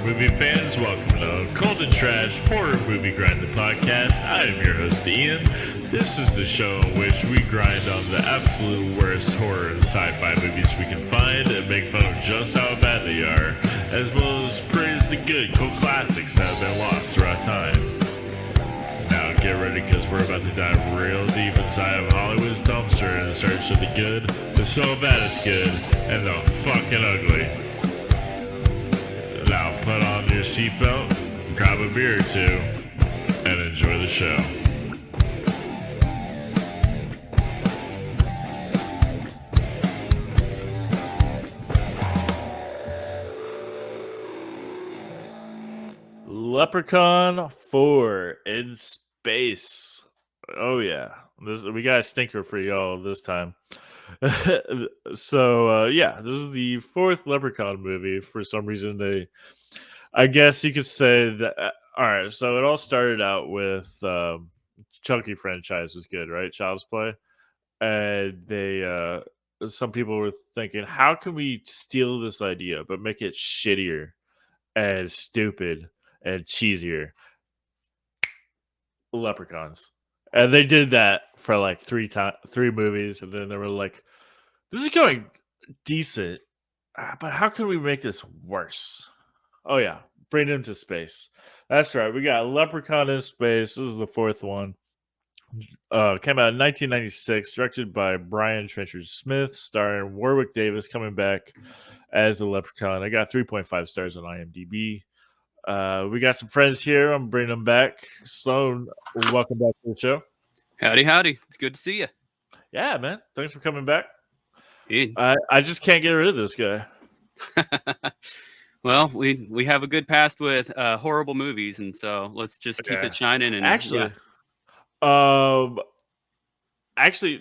movie fans, welcome to Cold and Trash Horror Movie Grinding Podcast. I am your host, Ian. This is the show in which we grind on the absolute worst horror and sci-fi movies we can find and make fun of just how bad they are, as well as praise the good, cool classics that have been lost throughout time. Now get ready, because we're about to dive real deep inside of Hollywood's dumpster in search of the good, the so bad it's good, and the fucking ugly. Now put on your seatbelt, grab a beer or two, and enjoy the show. Leprechaun 4 in space. Oh yeah, we got a stinker for y'all this time. So this is the fourth Leprechaun movie. For some reason, I guess you could say that. All right, so it all started out with Chucky franchise was good, right? Child's Play, and some people were thinking, how can we steal this idea but make it shittier and stupid and cheesier? Leprechauns. And they did that for like three movies, and then they were like, this is going decent, but how can we make this worse? Oh yeah, bring him to space. That's right, we got Leprechaun in space. This is the fourth one. Came out in 1996, directed by Brian Trenchard Smith, starring Warwick Davis coming back as the Leprechaun. I got 3.5 stars on IMDb. We got some friends here. I'm bringing them back. Sloan, welcome back to the show. Howdy. It's good to see you. Yeah, man. Thanks for coming back. Ian. I just can't get rid of this guy. Well, we have a good past with horrible movies, and so let's just keep it shining. And actually,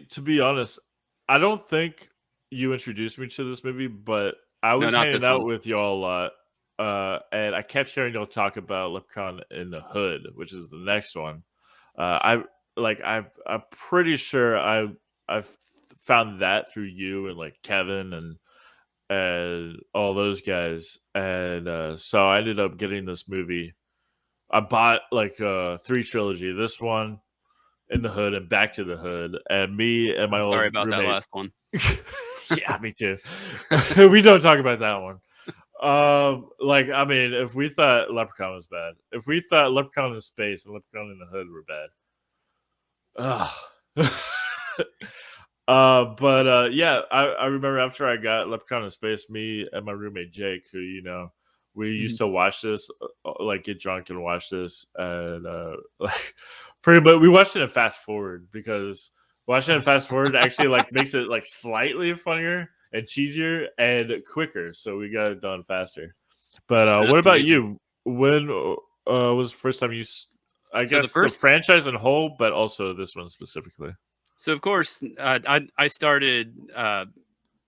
to be honest, I don't think you introduced me to this movie, but I was hanging out with y'all a lot. And I kept hearing y'all talk about Leprechaun in the Hood, which is the next one. I'm pretty sure I've found that through you and like Kevin and all those guys, and so I ended up getting this movie. I bought like 3 trilogy. This one, In the Hood, and Back to the Hood, and me and my old sorry about roommate. that last one. Yeah, me too. We don't talk about that one. If we thought Leprechaun was bad, if we thought Leprechaun in space and Leprechaun in the Hood were bad. I remember after I got Leprechaun in space, me and my roommate Jake, who we used to watch this, get drunk and watch this, and pretty much we watched it in fast forward, because watching it fast forward actually makes it slightly funnier and cheesier and quicker, so we got it done faster. But what about you? When was the first time you? I guess the franchise in whole, but also this one specifically. So of course, I started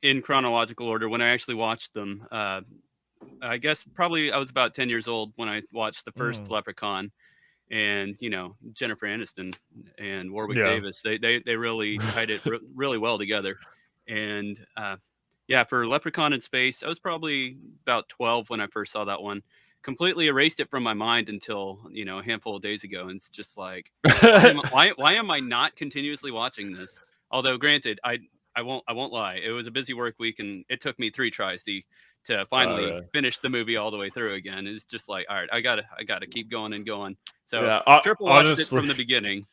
in chronological order when I actually watched them. I guess probably I was about 10 years old when I watched the first Leprechaun, and Jennifer Aniston and Warwick Davis. They really tied it really well together, and. For Leprechaun in space, I was probably about 12 when I first saw that one. Completely erased it from my mind until a handful of days ago, and it's just like, why am I not continuously watching this? Although, granted, I won't lie, it was a busy work week, and it took me 3 tries to finally finish the movie all the way through again. It's just like, all right, I gotta keep going and going. So triple watched it from the beginning.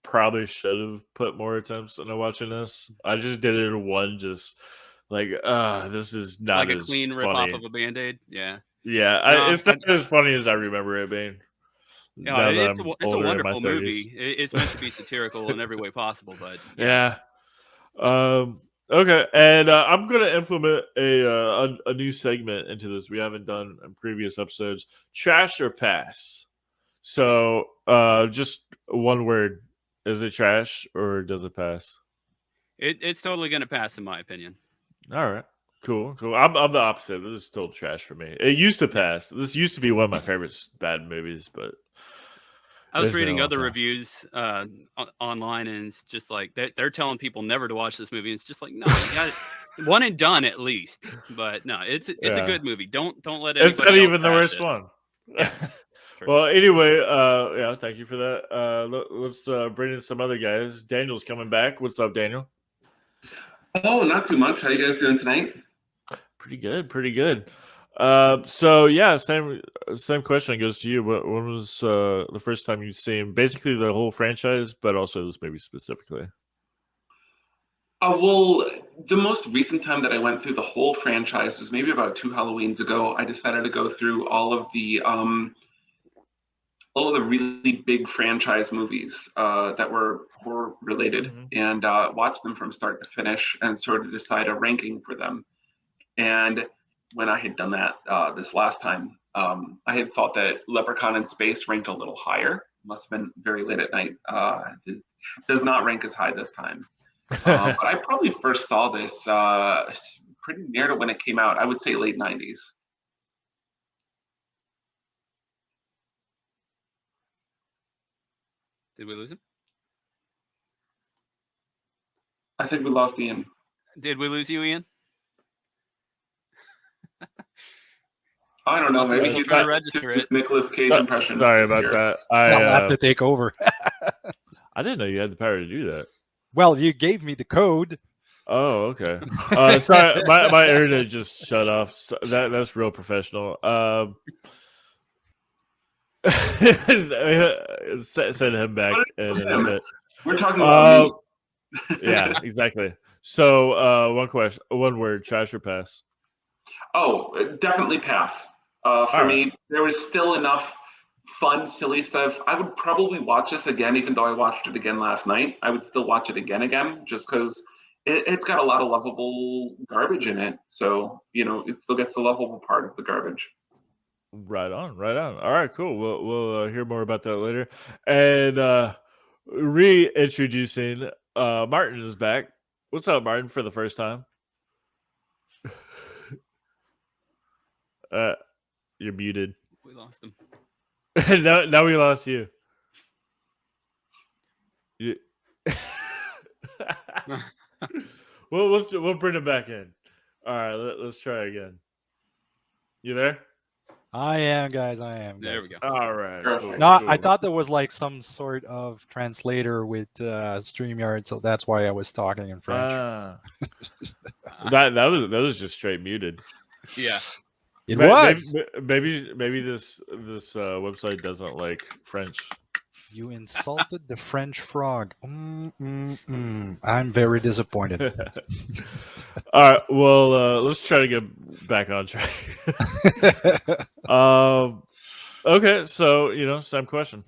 Probably should have put more attempts into watching this. I just did it in one, just this is not like a clean rip off of a Band-Aid. It's not as funny as I remember it being. It's a wonderful movie. It's meant to be satirical in every way possible, but okay, and I'm gonna implement a new segment into this we haven't done in previous episodes: trash or pass. So just one word. Is it trash or does it pass? It's totally going to pass, in my opinion. All right. Cool. I'm the opposite. This is total trash for me. It used to pass. This used to be one of my favorite bad movies, but I was reading other reviews online, and it's just like they're telling people never to watch this movie. It's just like, no, you got one and done at least. But no, it's a good movie. Don't let anybody. It's not even the worst one. Yeah. Well, anyway, thank you for that. Let's bring in some other guys. Daniel's coming back. What's up, Daniel? Oh, not too much. How you guys doing tonight? Pretty good. So yeah, same question goes to you. When was the first time you've seen basically the whole franchise, but also this movie specifically? Well, the most recent time that I went through the whole franchise was maybe about 2 Halloweens ago. I decided to go through all of the really big franchise movies that were horror related, and watch them from start to finish and sort of decide a ranking for them. And when I had done that this last time, I had thought that Leprechaun in Space ranked a little higher. Must have been very late at night. It does not rank as high this time. But I probably first saw this pretty near to when it came out. I would say late 90s. Did we lose him? I think we lost Ian. Did we lose you, Ian? I don't know. Maybe he's trying to register it. Nicolas Cage impression. Sorry about that. I'll have to take over. I didn't know you had the power to do that. Well, you gave me the code. Oh, okay. Sorry, my internet just shut off. So that's real professional. Send him back in a bit. We're talking about yeah, exactly. So, one word: trash or pass? Oh, definitely pass. For me, there was still enough fun, silly stuff. I would probably watch this again, even though I watched it again last night. I would still watch it again, just because it's got a lot of lovable garbage in it. So, it still gets the lovable part of the garbage. Right on. All right, cool. We'll hear more about that later. And reintroducing Martin is back. What's up, Martin, for the first time? You're muted. We lost him. now we lost you. We'll bring him back in. All right, let's try again. You there? I am, guys. There we go. All right. Cool, no, cool. I thought there was like some sort of translator with StreamYard, so that's why I was talking in French. That was just straight muted. Yeah. It was. Maybe this website doesn't like French. You insulted the French frog. I'm very disappointed. All right. Well, let's try to get back on track. Okay. So, same question.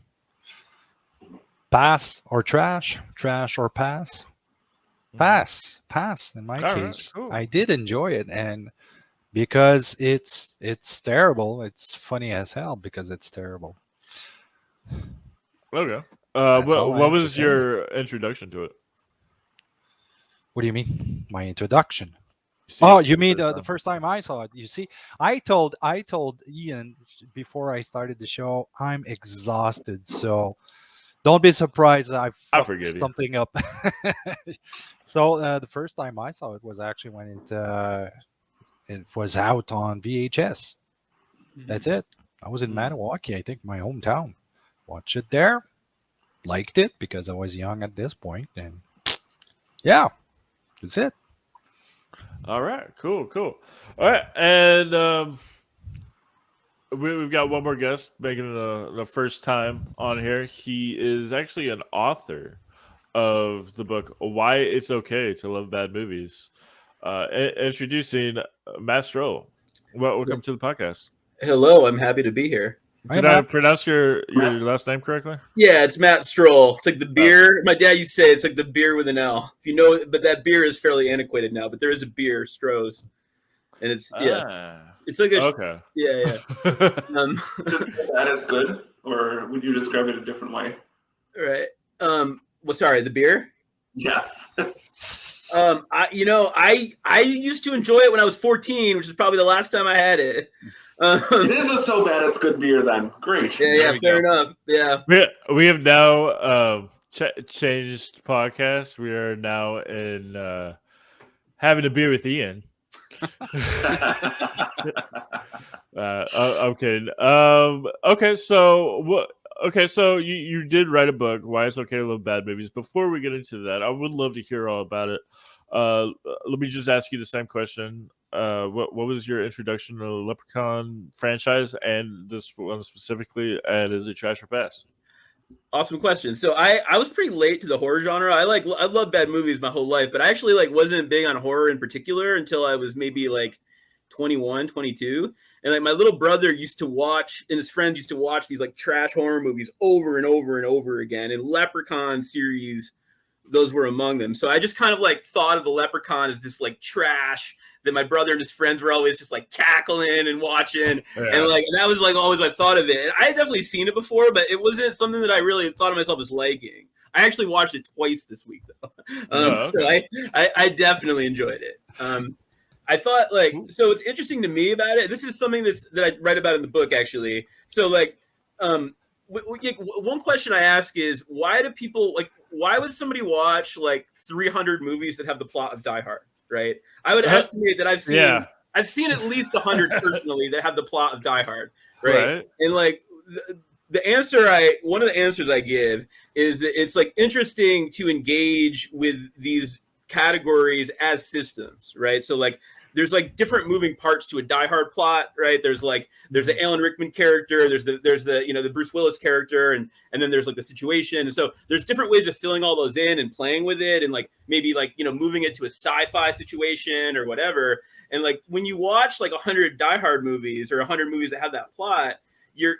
Pass or trash? Trash or pass? Pass. In my case, cool. I did enjoy it, and because it's terrible, it's funny as hell because it's terrible. Okay. What was your introduction to it? What do you mean? My introduction? You mean the first time I saw it? You see, I told Ian before I started the show, I'm exhausted, so don't be surprised I fucked something up. So the first time I saw it was actually when it was out on VHS. That's it. I was in Maniwaki, I think, my hometown. Watched it there, liked it because I was young at this point, and yeah, that's it. All right, cool. All right, and we've got one more guest making the first time on here. He is actually an author of the book "Why It's Okay to Love Bad Movies." Introducing Matt Strohl. Welcome to the podcast. Hello, I'm happy to be here. Did I pronounce your last name correctly? Yeah, it's Matt Strohl. It's like the beer. My dad used to say it's like the beer with an L. If you know, but that beer is fairly antiquated now. But there is a beer, Stroh's, and it's it's like a okay. Yeah. That is good, or would you describe it a different way? Right. Well, sorry, the beer. Yes. I used to enjoy it when I was 14, which is probably the last time I had it. It is so bad it's good beer then. Great. Yeah, fair enough. Yeah. We have now changed podcast. We are now in having a beer with Ian. I'm kidding. Okay, so what? Okay, so you did write a book, Why It's Okay to Love Bad Movies. Before we get into that, I would love to hear all about it. Let me just ask you the same question. What was your introduction to the Leprechaun franchise and this one specifically? And is it trash or pass? Awesome question. So I was pretty late to the horror genre. I love bad movies my whole life, but I actually wasn't big on horror in particular until I was maybe 21, 22. And my little brother used to watch, and his friends used to watch these trash horror movies over and over and over again. And Leprechaun series, those were among them. So I just kind of thought of the Leprechaun as this trash that my brother and his friends were always just cackling and watching. Yeah. And that was always I thought of it. And I had definitely seen it before, but it wasn't something that I really thought of myself as liking. I actually watched it twice this week though. Okay. So I definitely enjoyed it. I thought so it's interesting to me about it. This is something that I write about in the book actually. So one question I ask is why do people why would somebody watch 300 movies that have the plot of Die Hard, right? I would estimate that I've seen at least 100 personally that have the plot of Die Hard, right? And the answer one of the answers I give is that it's interesting to engage with these categories as systems, right? So there's different moving parts to a Die Hard plot, right? There's the Alan Rickman character, there's the the Bruce Willis character, and then there's the situation. And so there's different ways of filling all those in and playing with it, and maybe moving it to a sci-fi situation or whatever. And when you watch 100 Die Hard movies or 100 movies that have that plot, you're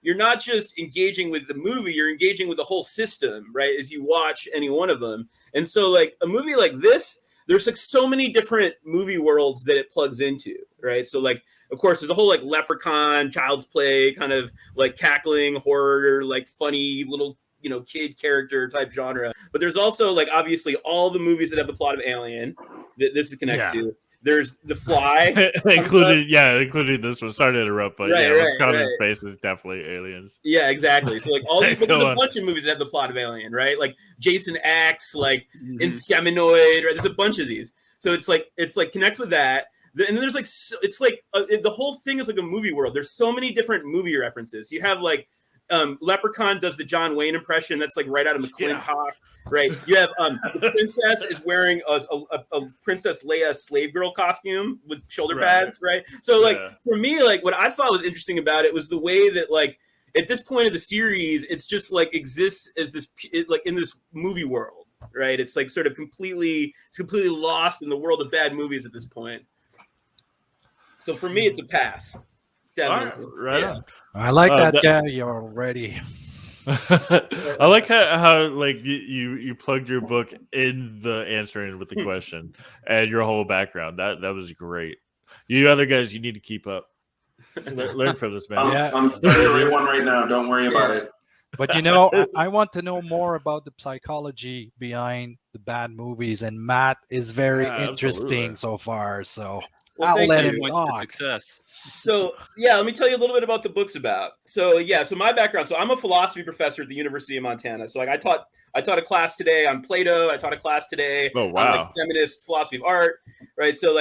not just engaging with the movie, you're engaging with the whole system, right? As you watch any one of them. And so a movie like this, there's so many different movie worlds that it plugs into, right? So of course there's the whole Leprechaun, Child's Play, kind of cackling horror, funny little kid character type genre. But there's also obviously all the movies that have the plot of Alien that this is connected to. There's The Fly, including this one. Sorry to interrupt, but Leprechaun in Space is definitely aliens. Yeah, exactly. So all these, there's a bunch of movies that have the plot of Alien, right? Jason X, Inseminoid, right? There's a bunch of these. So it's connects with that. And then there's the whole thing is a movie world. There's so many different movie references. You have Leprechaun does the John Wayne impression. That's right out of McClintock. Right. You have the princess is wearing a Princess Leia slave girl costume with shoulder pads. Right. So for me, what I thought was interesting about it was the way that at this point of the series, it's just exists as this in this movie world. Right. It's sort of completely lost in the world of bad movies at this point. So for me, it's a pass. Definitely. Right on. I like that guy. You're ready. I like how you plugged your book in the answering with the question and your whole background. That was great. You other guys, you need to keep up. Learn from this, man. I'm starting to write one right now. Don't worry about it. But I want to know more about the psychology behind the bad movies, and Matt is very interesting so far. So I'll let him talk. Success. So let me tell you a little bit about the book's about. So my background. So I'm a philosophy professor at the University of Montana. So I taught a class today on Plato. I taught a class today on feminist philosophy of art. Right. So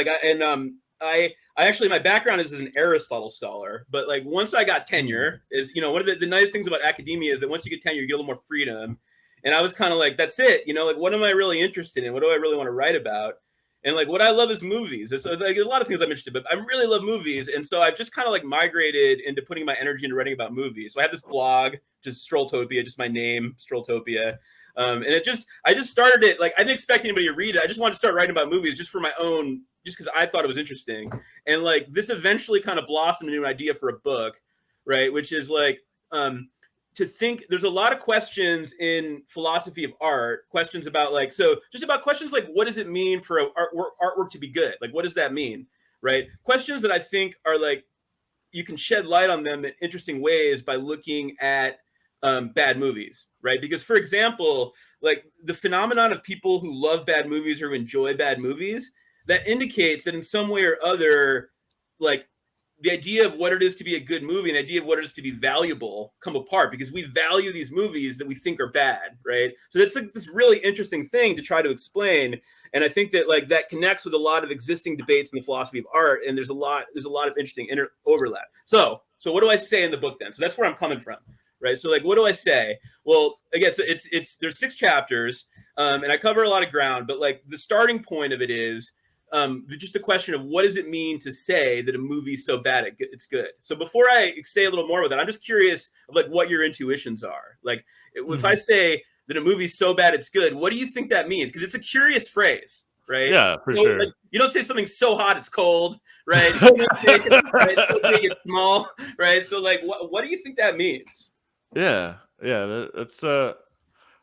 I actually my background is as an Aristotle scholar. But once I got tenure, is one of the nice things about academia is that once you get tenure, you get a little more freedom. And I was kind of that's it. What am I really interested in? What do I really want to write about? And what I love is movies. It's a lot of things I'm interested in, but I really love movies. And so I've just kind of migrated into putting my energy into writing about movies. So I have this blog, just Strolltopia, just my name, Strolltopia. And I just started it. I didn't expect anybody to read it. I just wanted to start writing about movies just for my own, just because I thought it was interesting. And this eventually kind of blossomed into an idea for a book, right? Which is to think there's a lot of questions in philosophy of art, questions about just about questions what does it mean for artwork to be good? What does that mean? Right. Questions that I think are you can shed light on them in interesting ways by looking at bad movies. Right. Because, for example, the phenomenon of people who love bad movies or who enjoy bad movies, that indicates that in some way or other, the idea of what it is to be a good movie and the idea of what it is to be valuable come apart, because we value these movies that we think are bad, right? So that's like this really interesting thing to try to explain. And I think that like that connects with a lot of existing debates in the philosophy of art. And there's a lot of interesting overlap. So what do I say in the book then? So that's where I'm coming from, right? So like, what do I say? Well, again, so there's 6 chapters, and I cover a lot of ground, but like the starting point of it is just the question of what does it mean to say that a movie's so bad it's good. So before I say a little more about that, I'm just curious of like what your intuitions are. Like if I say that a movie's so bad it's good, what do you think that means? Because it's a curious phrase, right? Yeah, for sure. Like, you don't say something so hot it's cold, right? You don't say it's so big it's small, right? So like what do you think that means? Yeah, that's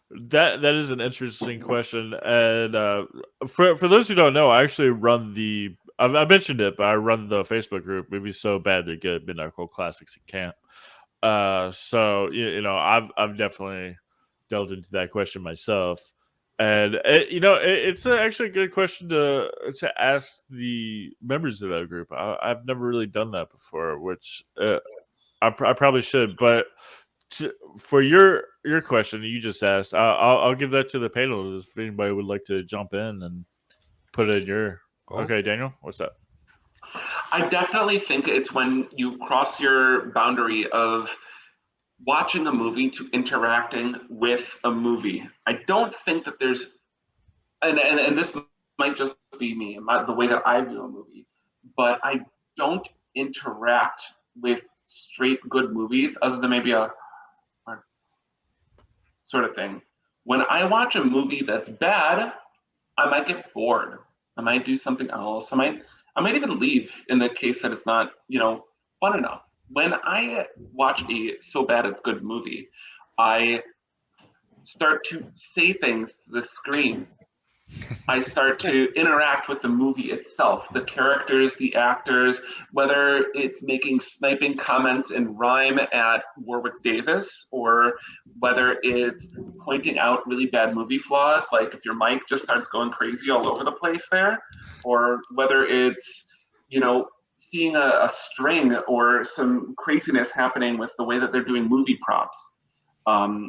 that is an interesting question, and for those who don't know, I actually run I mentioned it, but I run the Facebook group "Movies So Bad They're Good: Midnight Cult Classics at Camp." So you know, I've definitely delved into that question myself, and it's actually a good question to ask the members of that group. I've never really done that before, which I probably should, but. For your question you just asked, I'll give that to the panel if anybody would like to jump in and put it in your. Okay, Daniel, what's that? I definitely think it's when you cross your boundary of watching a movie to interacting with a movie. I don't think that there's, and this might just be me, the way that I view a movie, but I don't interact with straight good movies other than maybe a sort of thing. When I watch a movie that's bad, I might get bored. I might do something else. I might even leave in the case that it's not, fun enough. When I watch a so bad it's good movie, I start to say things to the screen. I start to interact with the movie itself, the characters, the actors, whether it's making sniping comments in rhyme at Warwick Davis, or whether it's pointing out really bad movie flaws, like if your mic just starts going crazy all over the place there, or whether it's, seeing a string or some craziness happening with the way that they're doing movie props.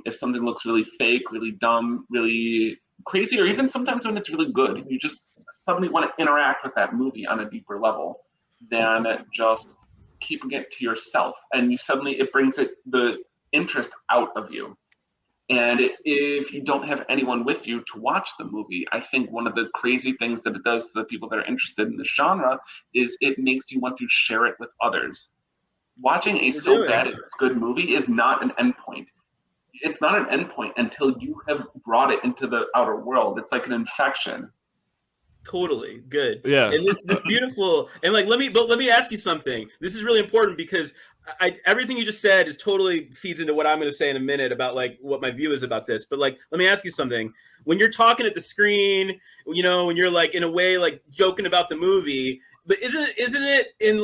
If something looks really fake, really dumb, really crazy, or even sometimes when it's really good, you just suddenly want to interact with that movie on a deeper level than just keeping it to yourself. And it brings the interest out of you. And if you don't have anyone with you to watch the movie, I think one of the crazy things that it does to the people that are interested in the genre is it makes you want to share it with others. Watching a so bad it's good movie is not an endpoint. It's not an endpoint until you have brought it into the outer world. It's like an infection. Totally good. Yeah. And this beautiful, and like, let me ask you something. This is really important because everything you just said is totally feeds into what I'm going to say in a minute about like what my view is about this. But like, let me ask you something. When you're talking at the screen, when you're like in a way, like joking about the movie, but isn't it in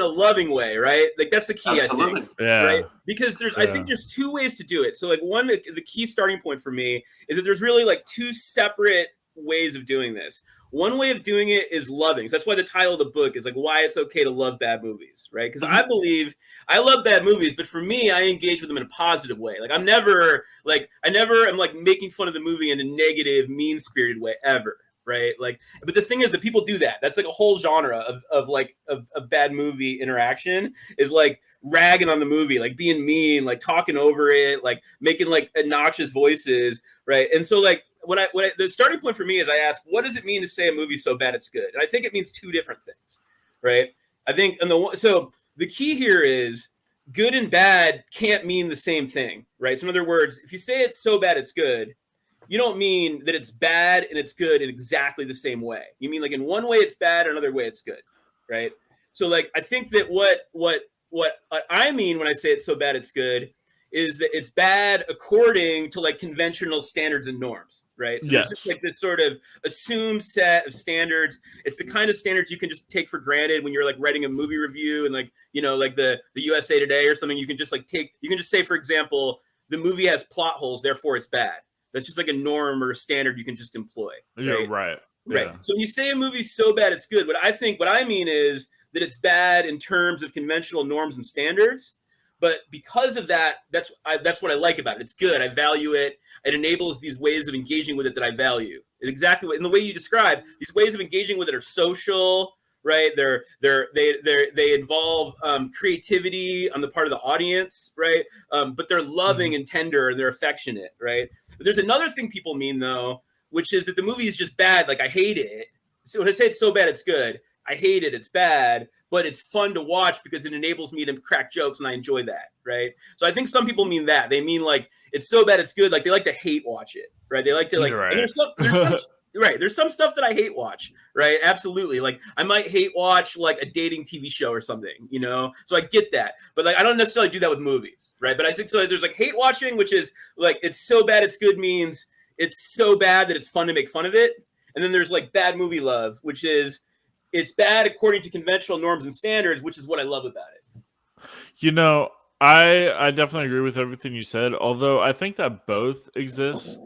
a loving way, right? Like that's the key. Absolutely. I think. Yeah. Right. Because I think there's 2 ways to do it. So like the key starting point for me is that there's really like 2 separate ways of doing this. One way of doing it is loving. So that's why the title of the book is like why it's okay to love bad movies, right? Because I believe I love bad movies, but for me, I engage with them in a positive way. Like I'm never am like making fun of the movie in a negative, mean-spirited way ever, right? Like, but the thing is that people do that. That's like a whole genre of bad movie interaction is like ragging on the movie, like being mean, like talking over it, like making like obnoxious voices, right? And so like the starting point for me is I ask, what does it mean to say a movie's so bad it's good? And I think it means 2 different things, right? I think so the key here is good and bad can't mean the same thing, right? So in other words, if you say it's so bad it's good, you don't mean that it's bad and it's good in exactly the same way. You mean like in one way it's bad, another way it's good, right? So like I think that what I mean when I say it's so bad it's good is that it's bad according to like conventional standards and norms, right? So yes. It's just like this sort of assumed set of standards. It's the kind of standards you can just take for granted when you're like writing a movie review and like, like the USA Today or something. You can just say, for example, the movie has plot holes, therefore it's bad. That's just like a norm or a standard you can just employ. Right? Yeah, right. Right. So when you say a movie's so bad it's good, what I mean is that it's bad in terms of conventional norms and standards. But because of that, that's what I like about it. It's good. I value it. It enables these ways of engaging with it that I value. And exactly what, in the way you describe, these ways of engaging with it are social, right? They involve creativity on the part of the audience, right? But they're loving and tender and they're affectionate, right? But there's another thing people mean though, which is that the movie is just bad. Like I hate it. So when I say it's so bad, it's good. I hate it. It's bad, but it's fun to watch because it enables me to crack jokes and I enjoy that, right? So I think some people mean that. They mean like it's so bad it's good. Like they like to hate watch it, right? They like to like. Right. And there's some right. There's some stuff that I hate watch, right? Absolutely. Like I might hate watch like a dating TV show or something, you know. So I get that, but like I don't necessarily do that with movies, right? But I think so. There's like hate watching, which is like it's so bad it's good means it's so bad that it's fun to make fun of it. And then there's like bad movie love, which is it's bad according to conventional norms and standards, which is what I love about it. You know, I definitely agree with everything you said, although I think that both exist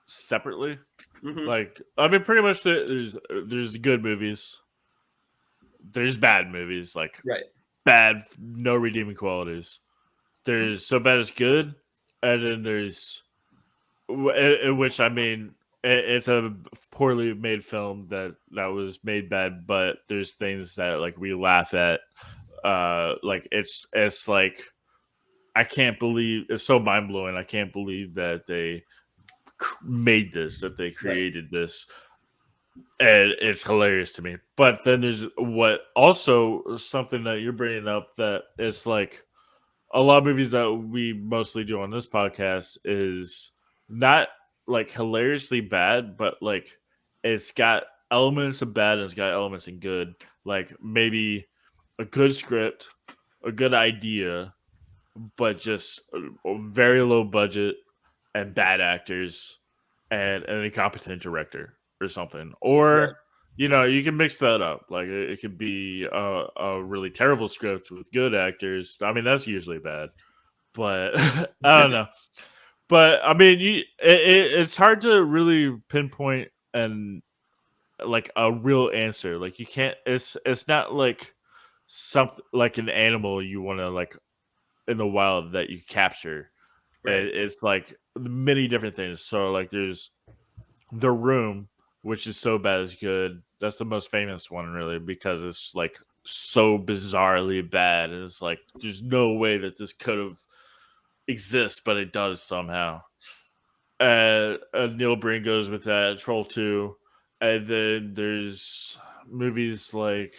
separately. Like, I mean, pretty much there's good movies. There's bad movies, like bad, no redeeming qualities. There's so bad it's good, and then there's, in which I mean, it's a poorly made film that was made bad, but there's things that like we laugh at. Like it's like I can't believe it's so mind blowing. I can't believe that they made this, that they created this, and it's hilarious to me. But then there's what also something that you're bringing up that is like a lot of movies that we mostly do on this podcast is not like hilariously bad, but like it's got elements of bad and it's got elements of good. Like maybe a good script, a good idea, but just a very low budget and bad actors and an incompetent director or something. Or, you know, you can mix that up. Like it could be a really terrible script with good actors. I mean, that's usually bad, but I don't know. But I mean, it's hard to really pinpoint and like a real answer. Like you can't. It's not like something like an animal you want to like in the wild that you capture. Right. It's like many different things. So like there's The Room, which is so bad it's good. That's the most famous one, really, because it's like so bizarrely bad. And it's like there's no way that this could have exists, but it does somehow. Neil Breen goes with that. Troll 2, and then there's movies like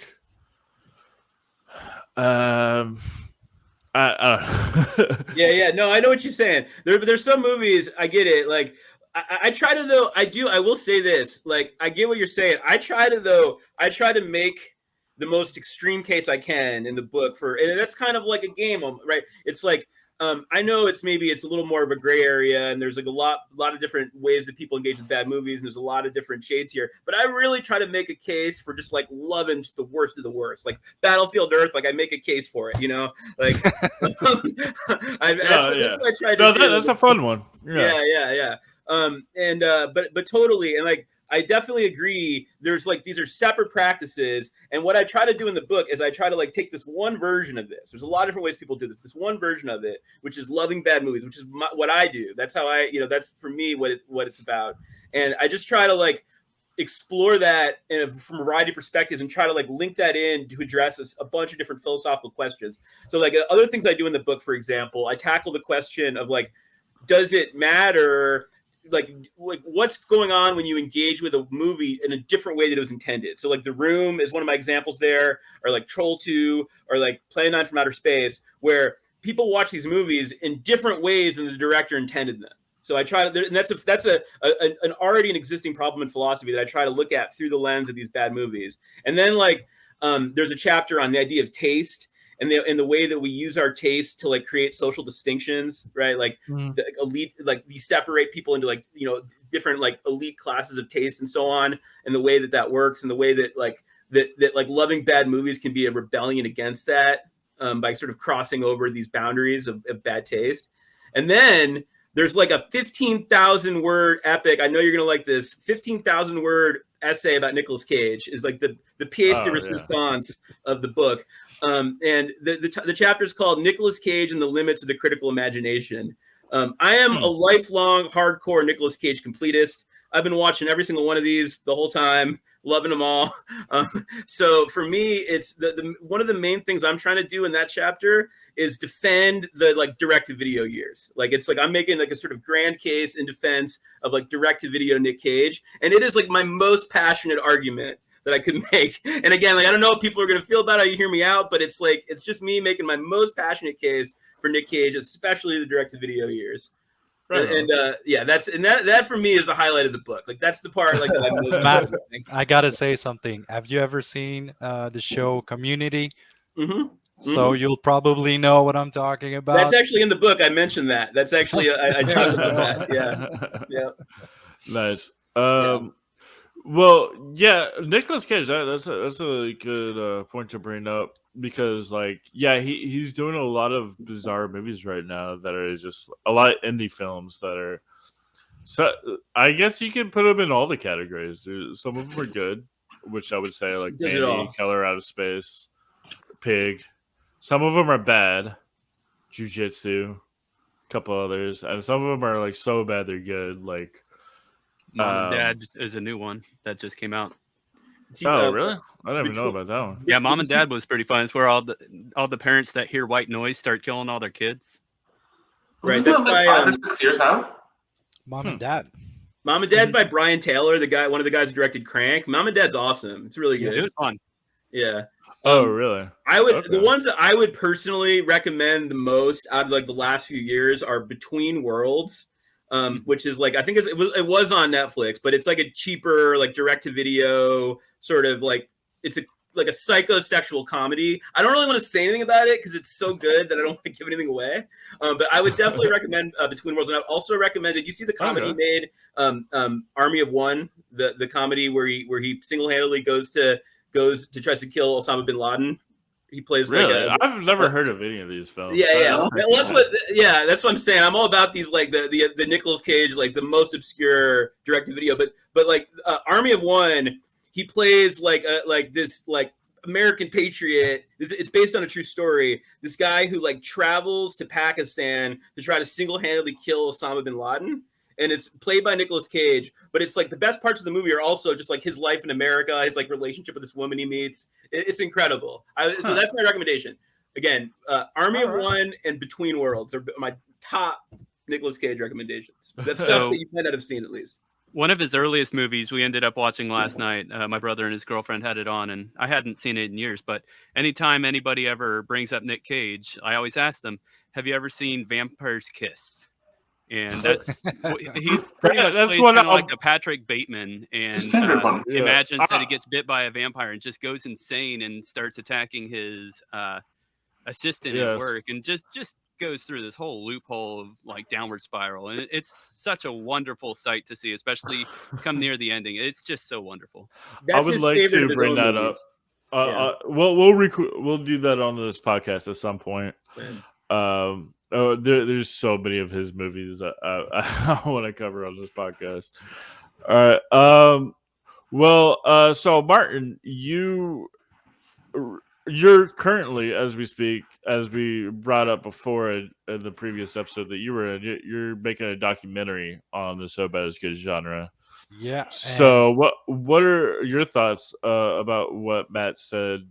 yeah. No, I know what you're saying. There's some movies I get it. Like I try to though. I will say this. Like I get what you're saying. I try to make the most extreme case I can in the book and that's kind of like a game, right? It's like. I know it's a little more of a gray area, and there's like a lot of different ways that people engage with bad movies, and there's a lot of different shades here. But I really try to make a case for just like loving just the worst of the worst, like Battlefield Earth. Like I make a case for it, you know. Like that's what I try to do. That's a fun one. Yeah. But totally, and like. I definitely agree. There's like these are separate practices, and what I try to do in the book is I try to like take this one version of this. There's a lot of different ways people do this. This one version of it, which is loving bad movies, which is what I do. That's how that's for me what it's about. And I just try to like explore that from a variety of perspectives and try to like link that in to address a bunch of different philosophical questions. So like other things I do in the book, for example, I tackle the question of like, does it matter? Like what's going on when you engage with a movie in a different way that it was intended. So like The Room is one of my examples there, or like Troll 2, or like Plan 9 from Outer Space, where people watch these movies in different ways than the director intended them. So I try to, and that's an already an existing problem in philosophy that I try to look at through the lens of these bad movies. And then like there's a chapter on the idea of taste. And the way that we use our taste to like create social distinctions, right? Like the elite, like you separate people into like, you know, different like elite classes of taste and so on. And the way that works, and the way that like that like loving bad movies can be a rebellion against that by sort of crossing over these boundaries of bad taste. And then there's like a 15,000 word epic. I know you're going to like this 15,000 word essay about Nicolas Cage. Is like the pièce de resistance of the book. And the chapter is called Nicolas Cage and the Limits of the Critical Imagination. I am a lifelong hardcore Nicolas Cage completist. I've been watching every single one of these the whole time, loving them all. So for me, it's the one of the main things I'm trying to do in that chapter is defend the like direct-to-video years. Like it's like I'm making like a sort of grand case in defense of like direct-to-video Nick Cage, and it is like my most passionate argument that I could make. And again, like I don't know what people are gonna feel about it. You hear me out, but it's like it's just me making my most passionate case for Nick Cage, especially the direct-to-video years. Right. And that for me is the highlight of the book. Like that's the part like that I'm most Matt, I gotta say something. Have you ever seen the show Community? Mm-hmm. So you'll probably know what I'm talking about. That's actually in the book. I mentioned that. That's actually I talked about that. Yeah. Nice. Well, yeah, Nicolas Cage. That's a good point to bring up because, like, yeah, he's doing a lot of bizarre movies right now that are just a lot of indie films that are. So I guess you can put them in all the categories. Some of them are good, which I would say like Mandy, Keller Out of Space, Pig. Some of them are bad, Jiu-Jitsu, a couple others, and some of them are like so bad they're good, like. Mom and Dad is a new one that just came out. Oh, really? I didn't even know about that one. Yeah, Mom and Dad was pretty fun. It's where all the parents that hear white noise start killing all their kids. Right. That's why 5 or 6 years out. Mom and Dad. Mom and Dad's by Brian Taylor, one of the guys who directed Crank. Mom and Dad's awesome. It's really good. It was fun. Yeah. Oh, really? The ones that I would personally recommend the most out of like the last few years are Between Worlds, which is like I think it was on Netflix, but it's like a cheaper like direct to video sort of like it's a psychosexual comedy. I don't really want to say anything about it because it's so good that I don't want to give anything away. But I would definitely recommend Between Worlds, and I also recommend. Did you see the comedy made Army of One, the comedy where he single-handedly goes to try to kill Osama bin Laden? He plays really? I've never heard of any of these films. Yeah. Well, that's what I'm saying. I'm all about these like the Nicolas Cage, like the most obscure direct-to-video. But like Army of One, he plays like this like American patriot. It's based on a true story. This guy who like travels to Pakistan to try to single-handedly kill Osama bin Laden. And it's played by Nicolas Cage, but it's like the best parts of the movie are also just like his life in America, his like relationship with this woman he meets. It's incredible. So that's my recommendation. Again, Army of One and Between Worlds are my top Nicolas Cage recommendations. That's stuff that you might not have seen at least. One of his earliest movies we ended up watching last night. My brother and his girlfriend had it on, and I hadn't seen it in years. But anytime anybody ever brings up Nick Cage, I always ask them, "Have you ever seen Vampire's Kiss?" And that's he pretty much plays kind of like a Patrick Bateman, and imagines that he gets bit by a vampire and just goes insane and starts attacking his assistant at work, and just goes through this whole loophole of like downward spiral. And it's such a wonderful sight to see, especially come near the ending. It's just so wonderful. I would like to bring that up. We'll do that on this podcast at some point. There's so many of his movies that I want to cover on this podcast. All right. So Martin, you're currently, as we speak, as we brought up before in the previous episode that you were in, you're making a documentary on the So Bad It's Good genre. Yeah. So what are your thoughts about what Matt said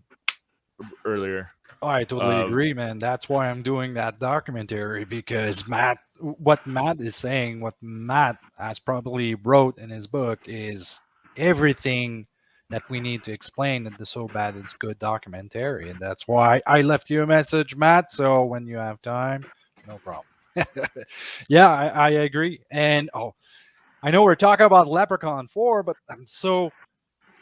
earlier? Oh, I totally agree, man. That's why I'm doing that documentary, because what Matt is saying, what Matt has probably wrote in his book is everything that we need to explain in the So Bad It's Good documentary. And that's why I left you a message, Matt. So when you have time, no problem. Yeah, I agree. And I know we're talking about Leprechaun 4, but I'm so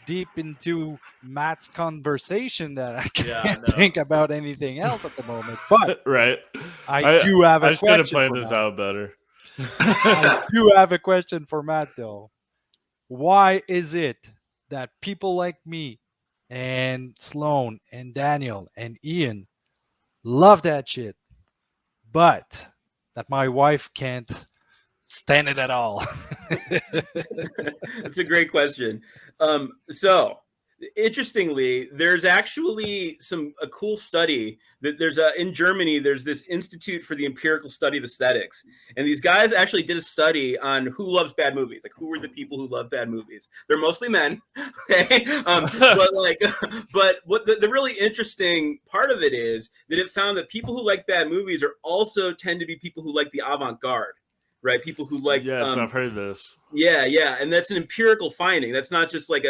deep into Matt's conversation that I can't think about anything else at the moment. But right, I do have a question. I should have planned this out better. I do have a question for Matt, though. Why is it that people like me and Sloan and Daniel and Ian love that shit, but that my wife can't stand it at all? That's a great question. So interestingly, there's actually a cool study that in Germany, there's this Institute for the Empirical Study of Aesthetics. And these guys actually did a study on who loves bad movies. Like, who are the people who love bad movies? They're mostly men. Okay. But what the really interesting part of it is that it found that people who like bad movies also tend to be people who like the avant-garde. Right, people who like. Yes, I've heard this. Yeah, and that's an empirical finding. That's not just a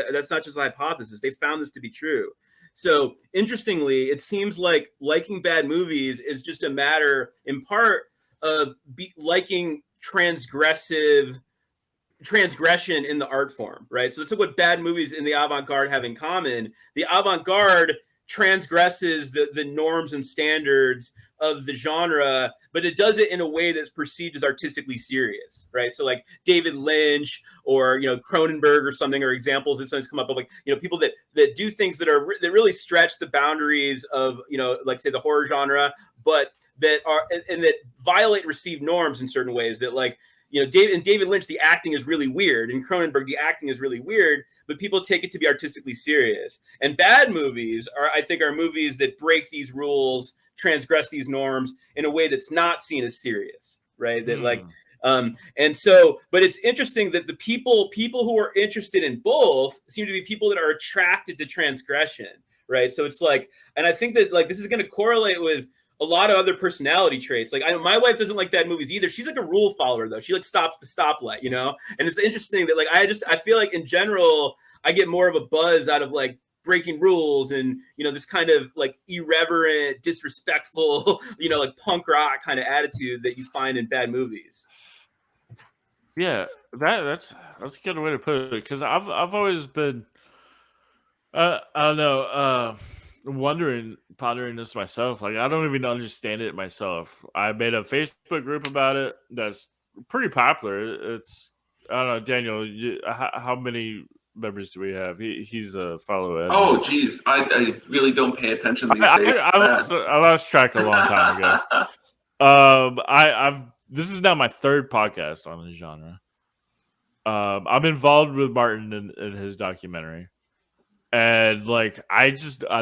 hypothesis. They found this to be true. So interestingly, it seems like liking bad movies is just a matter, in part, of liking transgression in the art form. Right. So that's what bad movies in the avant-garde have in common. The avant-garde transgresses the norms and standards of the genre, but it does it in a way that's perceived as artistically serious, right? So like David Lynch or Cronenberg or something are examples that sometimes come up of people that do things that really stretch the boundaries of like say the horror genre, but that are and that violate received norms in certain ways. That David Lynch, the acting is really weird, and Cronenberg, the acting is really weird, but people take it to be artistically serious. And bad movies I think are movies that break these rules, transgress these norms in a way that's not seen as serious, right? That and so, but it's interesting that the people who are interested in both seem to be people that are attracted to transgression, right? So it's and I think that this is going to correlate with a lot of other personality traits. I know my wife doesn't like bad movies either. She's like a rule follower though. She stops the stoplight, and it's interesting that I feel like in general, I get more of a buzz out of breaking rules and this kind of irreverent, disrespectful punk rock kind of attitude that you find in bad movies. Yeah, that's a good way to put it, because I've always been I don't know, pondering this myself. I don't even understand it myself. I made a Facebook group about it that's pretty popular. It's, I don't know, Daniel, how many members do we have? He's a follow. Oh, geez, I really don't pay attention these days. I lost track a long time ago. This is now my third podcast on the genre. I'm involved with Martin in his documentary, and I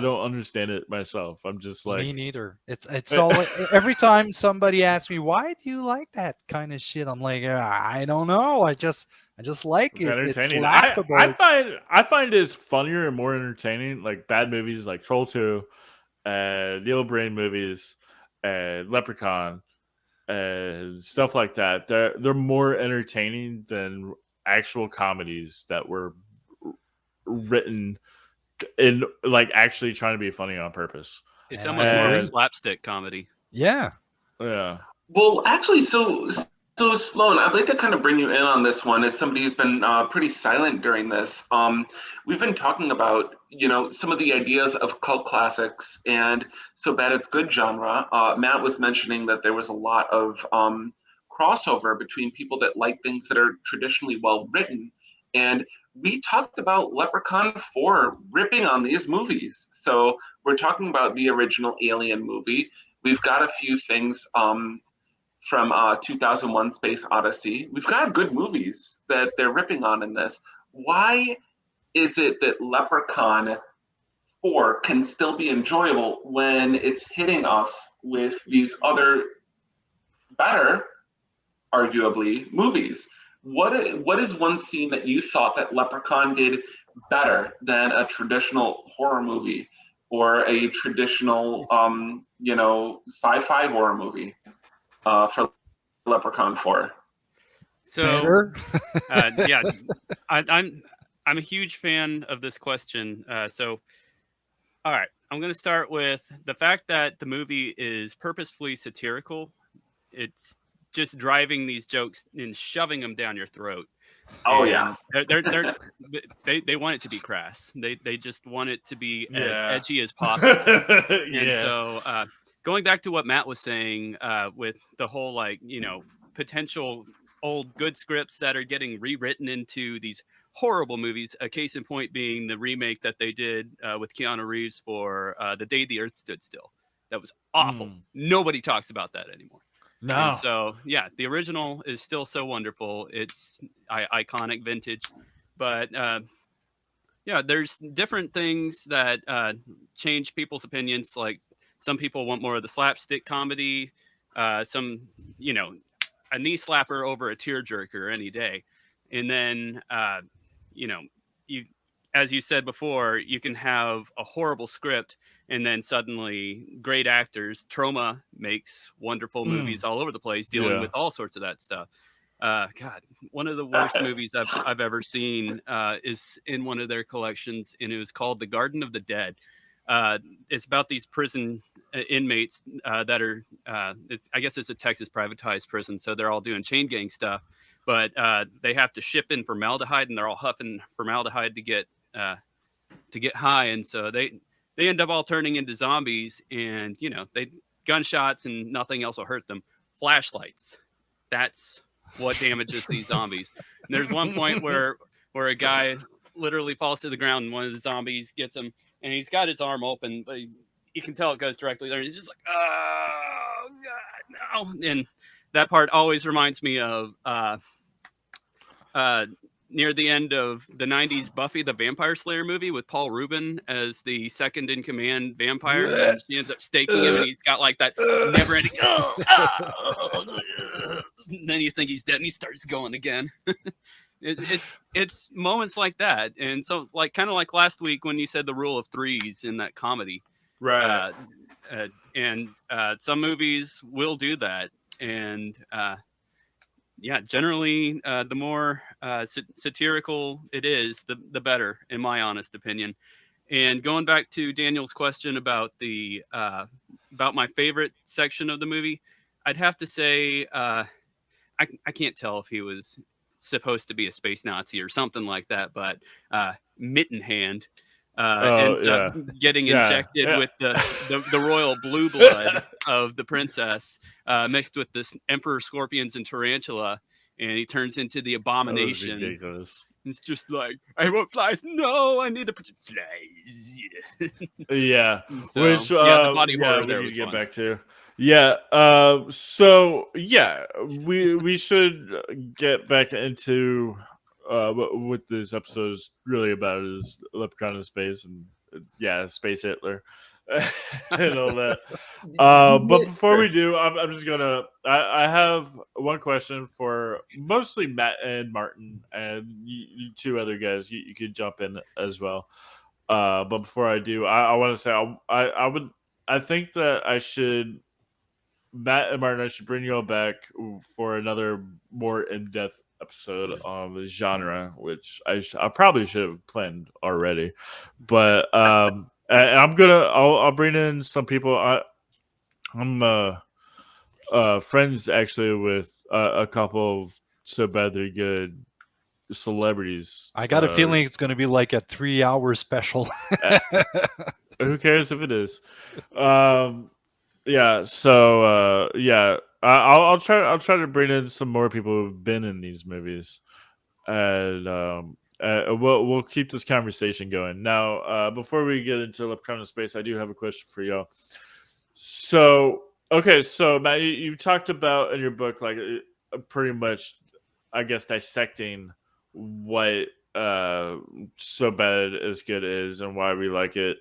don't understand it myself. I'm just me neither. It's all every time somebody asks me, why do you like that kind of shit, I'm like, I don't know. I just like it. It's laughable. I find it funnier and more entertaining. Like bad movies like Troll 2, Neil Brain movies, Leprechaun, stuff like that. They're more entertaining than actual comedies that were written in actually trying to be funny on purpose. It's almost more of a slapstick comedy. Yeah. Well, actually, so Sloan, I'd like to kind of bring you in on this one as somebody who's been pretty silent during this. We've been talking about, some of the ideas of cult classics and so bad it's good genre. Matt was mentioning that there was a lot of crossover between people that like things that are traditionally well written. And we talked about Leprechaun 4 ripping on these movies. So we're talking about the original Alien movie. We've got a few things from 2001 Space Odyssey. We've got good movies that they're ripping on in this. Why is it that Leprechaun 4 can still be enjoyable when it's hitting us with these other better, arguably, movies? What is one scene that you thought that Leprechaun did better than a traditional horror movie or a traditional, sci-fi horror movie for Leprechaun 4? So, yeah, I'm a huge fan of this question. So, all right, I'm going to start with the fact that the movie is purposefully satirical. It's just driving these jokes and shoving them down your throat. Oh, and they want it to be crass. They just want it to be as edgy as possible. And so going back to what Matt was saying with the whole potential old good scripts that are getting rewritten into these horrible movies, a case in point being the remake that they did with Keanu Reeves for The Day the Earth Stood Still. That was awful. Nobody talks about that anymore. No. And so, yeah, the original is still so wonderful. It's iconic vintage. But, yeah, there's different things that change people's opinions. Like some people want more of the slapstick comedy. Some, you know, a knee slapper over a tearjerker any day. And then, you know, as you said before, you can have a horrible script and then suddenly great actors. Troma makes wonderful movies all over the place dealing with all sorts of that stuff. God, one of the worst movies I've ever seen is in one of their collections, and it was called The Garden of the Dead. It's about these prison inmates that are, I guess it's a Texas privatized prison, so they're all doing chain gang stuff, but they have to ship in formaldehyde, and they're all huffing formaldehyde to get high, and so they end up all turning into zombies, and you know, they gunshots and nothing else will hurt them. Flashlights, that's what damages these zombies. And there's one point where a guy literally falls to the ground, and one of the zombies gets him, and he's got his arm open, but you can tell it goes directly there. He's just like, oh God, no! And that part always reminds me of near the end of the 90s Buffy the Vampire Slayer movie with Paul Rubin as the second in command vampire. And she ends up staking him, and he's got like that never ending. And then you think he's dead, and he starts going again. It's moments like that. And so, like, kind of like last week when you said the rule of threes in that comedy. Right. And some movies will do that. And, yeah, generally, the more satirical it is, the better, in my honest opinion. And going back to Daniel's question about about my favorite section of the movie, I'd have to say I can't tell if he was supposed to be a space Nazi or something like that, but Mitten Hand ends up getting injected with the royal blue blood of the princess mixed with this emperor scorpions and tarantula, and he turns into the abomination. Ridiculous. It's just like, I want flies. No, I need to put flies. Yeah. So, which the body horror there we was get fun. back to. Yeah. So yeah, we should get back into what this episode is really about, is Leprechaun in space, and Space Hitler and all that. But before we do, I'm just gonna I have one question for mostly Matt and Martin, and you two other guys. You could jump in as well. But before I do, I want to say I think that I should, Matt and Martin, I should bring you all back for another more in-depth episode on the genre, which I probably should have planned already. But and I'll bring in some people. I'm friends actually with a couple of So Bad They're Good celebrities. I got a feeling it's going to be like a 3-hour special. Who cares if it is? Yeah. So I'll try to bring in some more people who've been in these movies, and we'll keep this conversation going. Now, before we get into Leprechaun in Space, I do have a question for y'all. So Matt, you talked about in your book, like, pretty much, I guess, dissecting what So Bad Is Good is and why we like it.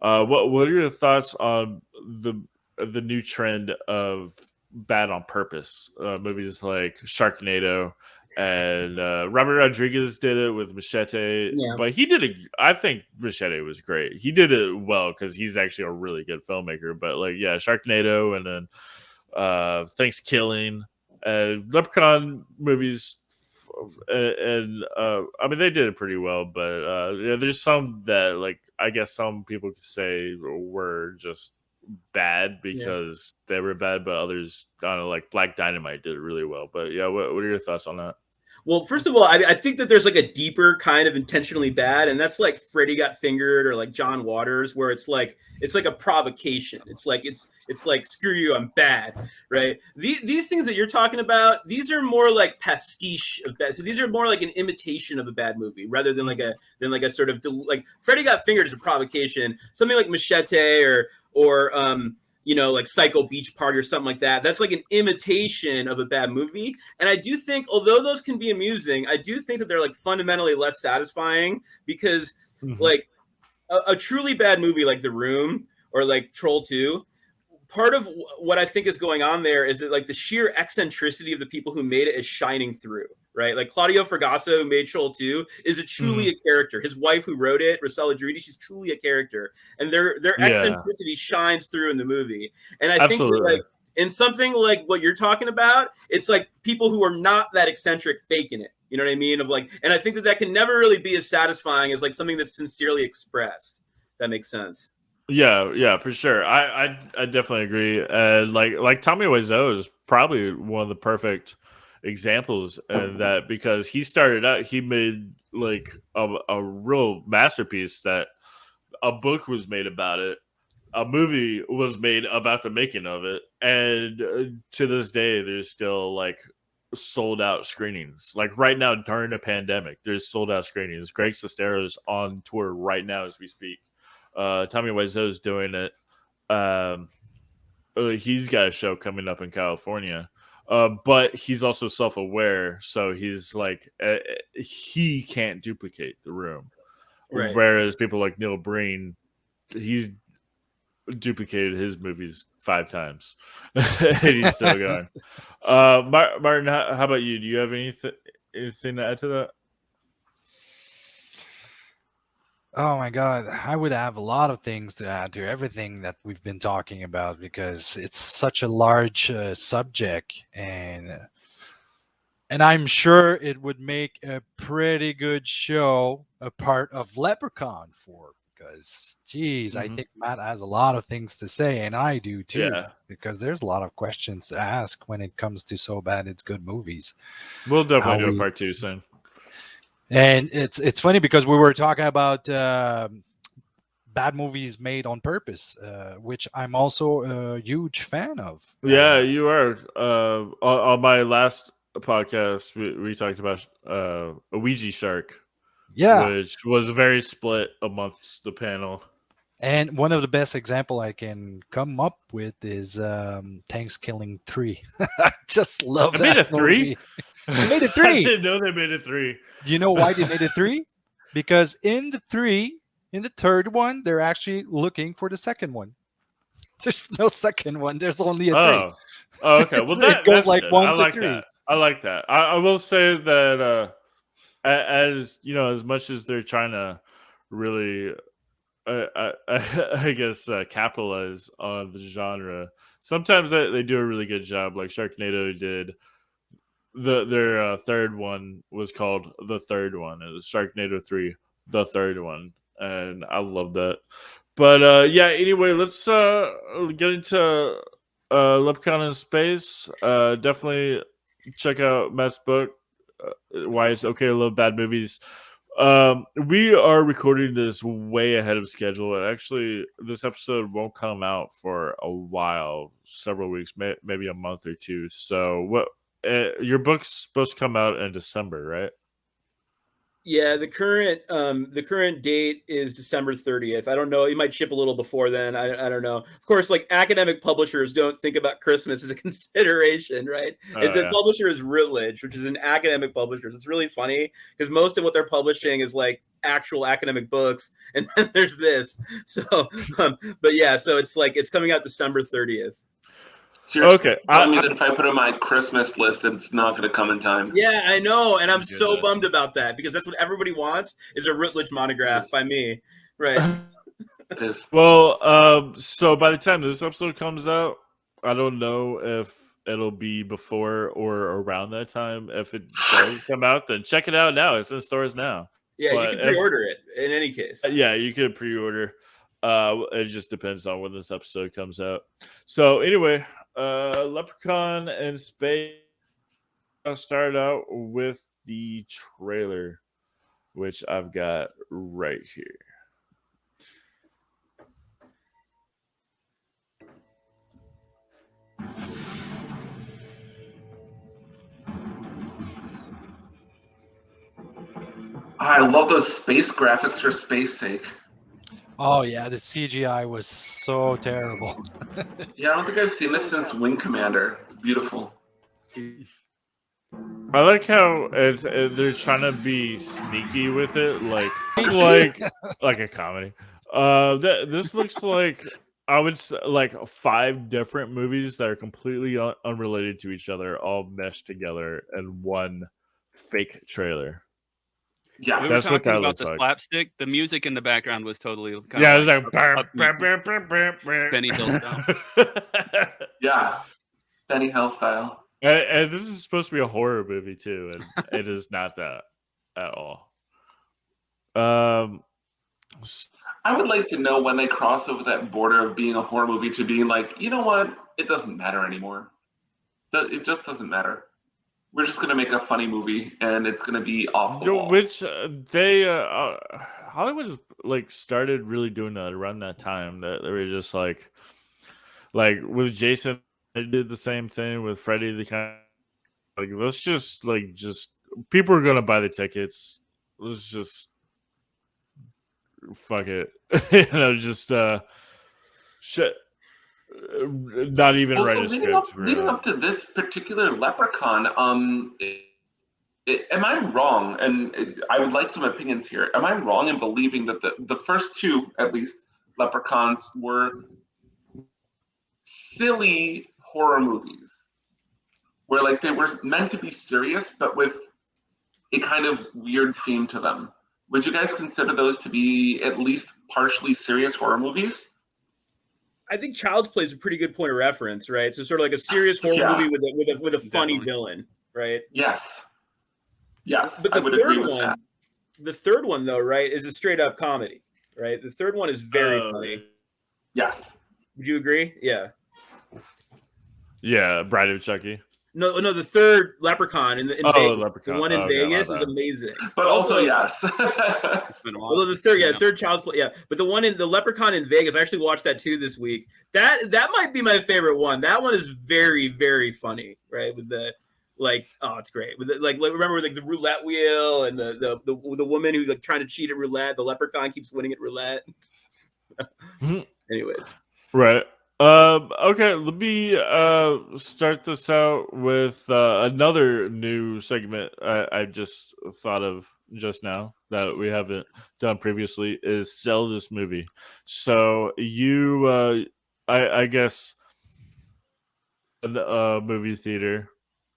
What are your thoughts on the new trend of bad on purpose movies like Sharknado, and Robert Rodriguez did it with Machete, but he did it. I think Machete was great. He did it well because he's actually a really good filmmaker. But Sharknado, and then Thanksgiving, Leprechaun movies, and I mean, they did it pretty well. But there's some that, like, I guess some people could say were just bad because they were bad, but others, I don't know, like Black Dynamite did it really well. But what are your thoughts on that? Well, first of all, I think that there's like a deeper kind of intentionally bad, and that's like Freddy Got Fingered or like John Waters, where it's like a provocation. It's like screw you, I'm bad, right? These things that you're talking about, these are more like pastiche of bad. So these are more like an imitation of a bad movie rather than like a sort of like Freddy Got Fingered is a provocation. Something like Machete or like Psycho Beach Party or something like that. That's like an imitation of a bad movie. And I do think, although those can be amusing, I do think that they're like fundamentally less satisfying because like a truly bad movie like The Room or like Troll 2, part of what I think is going on there is that like the sheer eccentricity of the people who made it is shining through, right? Like Claudio Fragasso, who made Troll 2, is truly a character. His wife who wrote it, Rossella Dridi, she's truly a character. And their eccentricity shines through in the movie. And I think that, like in something like what you're talking about, it's like people who are not that eccentric faking it. You know what I mean? Of like, and I think that can never really be as satisfying as like something that's sincerely expressed. That makes sense. Yeah, for sure. I definitely agree. Like Tommy Wiseau is probably one of the perfect examples of that because he started out, he made like a real masterpiece that a book was made about it, a movie was made about the making of it, and to this day there's still like sold out screenings. Like right now during the pandemic, there's sold out screenings. Greg Sestero's on tour right now as we speak. Tommy Wiseau's doing it. He's got a show coming up in California, but he's also self-aware, so he's like he can't duplicate The Room. Right. Whereas people like Neil Breen, he's duplicated his movies 5 times, and he's still going. Martin, how about you? Do you have anything to add to that? Oh my God, I would have a lot of things to add to everything that we've been talking about because it's such a large subject, and I'm sure it would make a pretty good show a part of Leprechaun 4 because, geez, I think Matt has a lot of things to say, and I do too, because there's a lot of questions to ask when it comes to So Bad It's Good movies. We'll definitely do a part 2 soon. And it's funny because we were talking about bad movies made on purpose, which I'm also a huge fan of. Yeah, you are. On my last podcast, we talked about a Ouija shark. Yeah, which was very split amongst the panel. And one of the best example I can come up with is Thanksgiving 3. I just love that. Made a 3? They made it 3. I didn't know they made it 3. Do you know why they made it 3? Because in the third one, they're actually looking for the second one. There's no second one. There's only a 3. Oh, okay. Well, it goes like good. 1 I to like 3. That. I like that. I will say that as you know, as much as they're trying to really, I guess, capitalize on the genre, sometimes they do a really good job. Like Sharknado did. Their third one was called The Third One. It was Sharknado 3, The Third One, and I love that. But yeah, anyway, let's get into Leprechaun in Space. Definitely check out Matt's book, Why It's Okay to Love Bad Movies. We are recording this way ahead of schedule, and actually this episode won't come out for a while, several weeks, maybe a month or 2. So what your book's supposed to come out in December, right? Yeah, the current date is December 30th. I don't know. You might ship a little before then. I don't know. Of course, like academic publishers don't think about Christmas as a consideration, right? The publisher is Routledge, which is an academic publisher. So it's really funny because most of what they're publishing is like actual academic books, and then there's this. So, but yeah, so it's like it's coming out December 30th. So you're telling me that if I put it on my Christmas list, it's not going to come in time. Yeah, I know, and I'm so bummed about that because that's what everybody wants is a Routledge monograph by me, right? It is. Well, so by the time this episode comes out, I don't know if it'll be before or around that time. If it does come out, then check it out now. It's in stores now. Yeah, but you can pre-order it in any case. Yeah, you can pre-order. It just depends on when this episode comes out. So anyway, Leprechaun in Space. I'll start out with the trailer, which I've got right here. I love those space graphics for space sake. Oh yeah, the CGI was so terrible. Yeah, I don't think I've seen this since Wing Commander. It's beautiful. I like how they're trying to be sneaky with it, like a comedy. This looks like I would say like 5 different movies that are completely unrelated to each other, all meshed together in one fake trailer. Yeah, we were talking about the slapstick. The music in the background was totally kind of like Benny Hill style. Yeah, Benny Hill style. And this is supposed to be a horror movie too, and it is not that at all. I would like to know when they cross over that border of being a horror movie to being like, you know what? It doesn't matter anymore. It just doesn't matter. We're just gonna make a funny movie, and it's gonna be off the wall. Which Hollywood like started really doing that around that time. That they were just like with Jason, they did the same thing with Freddy. The kind of like let's just people are gonna buy the tickets. Let's just fuck it, just shit. Not even write a script. Leading up to this particular Leprechaun, am I wrong? And I would like some opinions here. Am I wrong in believing that the first 2, at least, Leprechauns were silly horror movies, where like they were meant to be serious, but with a kind of weird theme to them? Would you guys consider those to be at least partially serious horror movies? I think Child's Play is a pretty good point of reference, right? So sort of like a serious horror movie with a funny villain, right? Yes. But the third one though, right, is a straight up comedy, right? The third one is very funny. Yes. Would you agree? Yeah. Yeah, Bride of Chucky. No, the third Leprechaun in Vegas. Leprechaun. The one in Vegas is amazing. But also yes. Well, the third Child's Play, But the Leprechaun in Vegas, I actually watched that too this week. That might be my favorite one. That one is very, very funny, right? With the it's great. With the, remember the roulette wheel and the woman who's like trying to cheat at roulette. The leprechaun keeps winning at roulette. Anyways, right. Okay, let me start this out with another new segment I just thought of just now that we haven't done previously is sell this movie. So you I guess a movie theater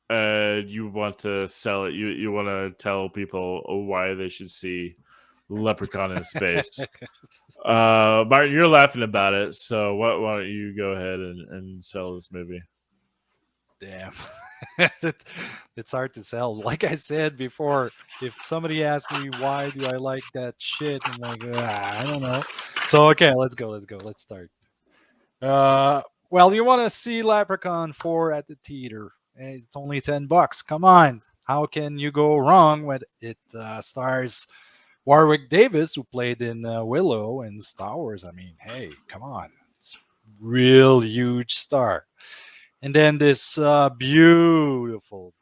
and you want to sell it, you want to tell people why they should see Leprechaun in Space. Martin, you're laughing about it, so why don't you go ahead and sell this movie? Damn. It's hard to sell. Like I said before, if somebody asks me why do I like that shit, I'm like, I don't know. So okay, let's go. Let's start. Well, you want to see Leprechaun 4 at the theater. It's only $10. Come on. How can you go wrong when it stars Warwick Davis, who played in Willow and Star Wars? I mean, hey, come on. It's real huge star. And then this beautiful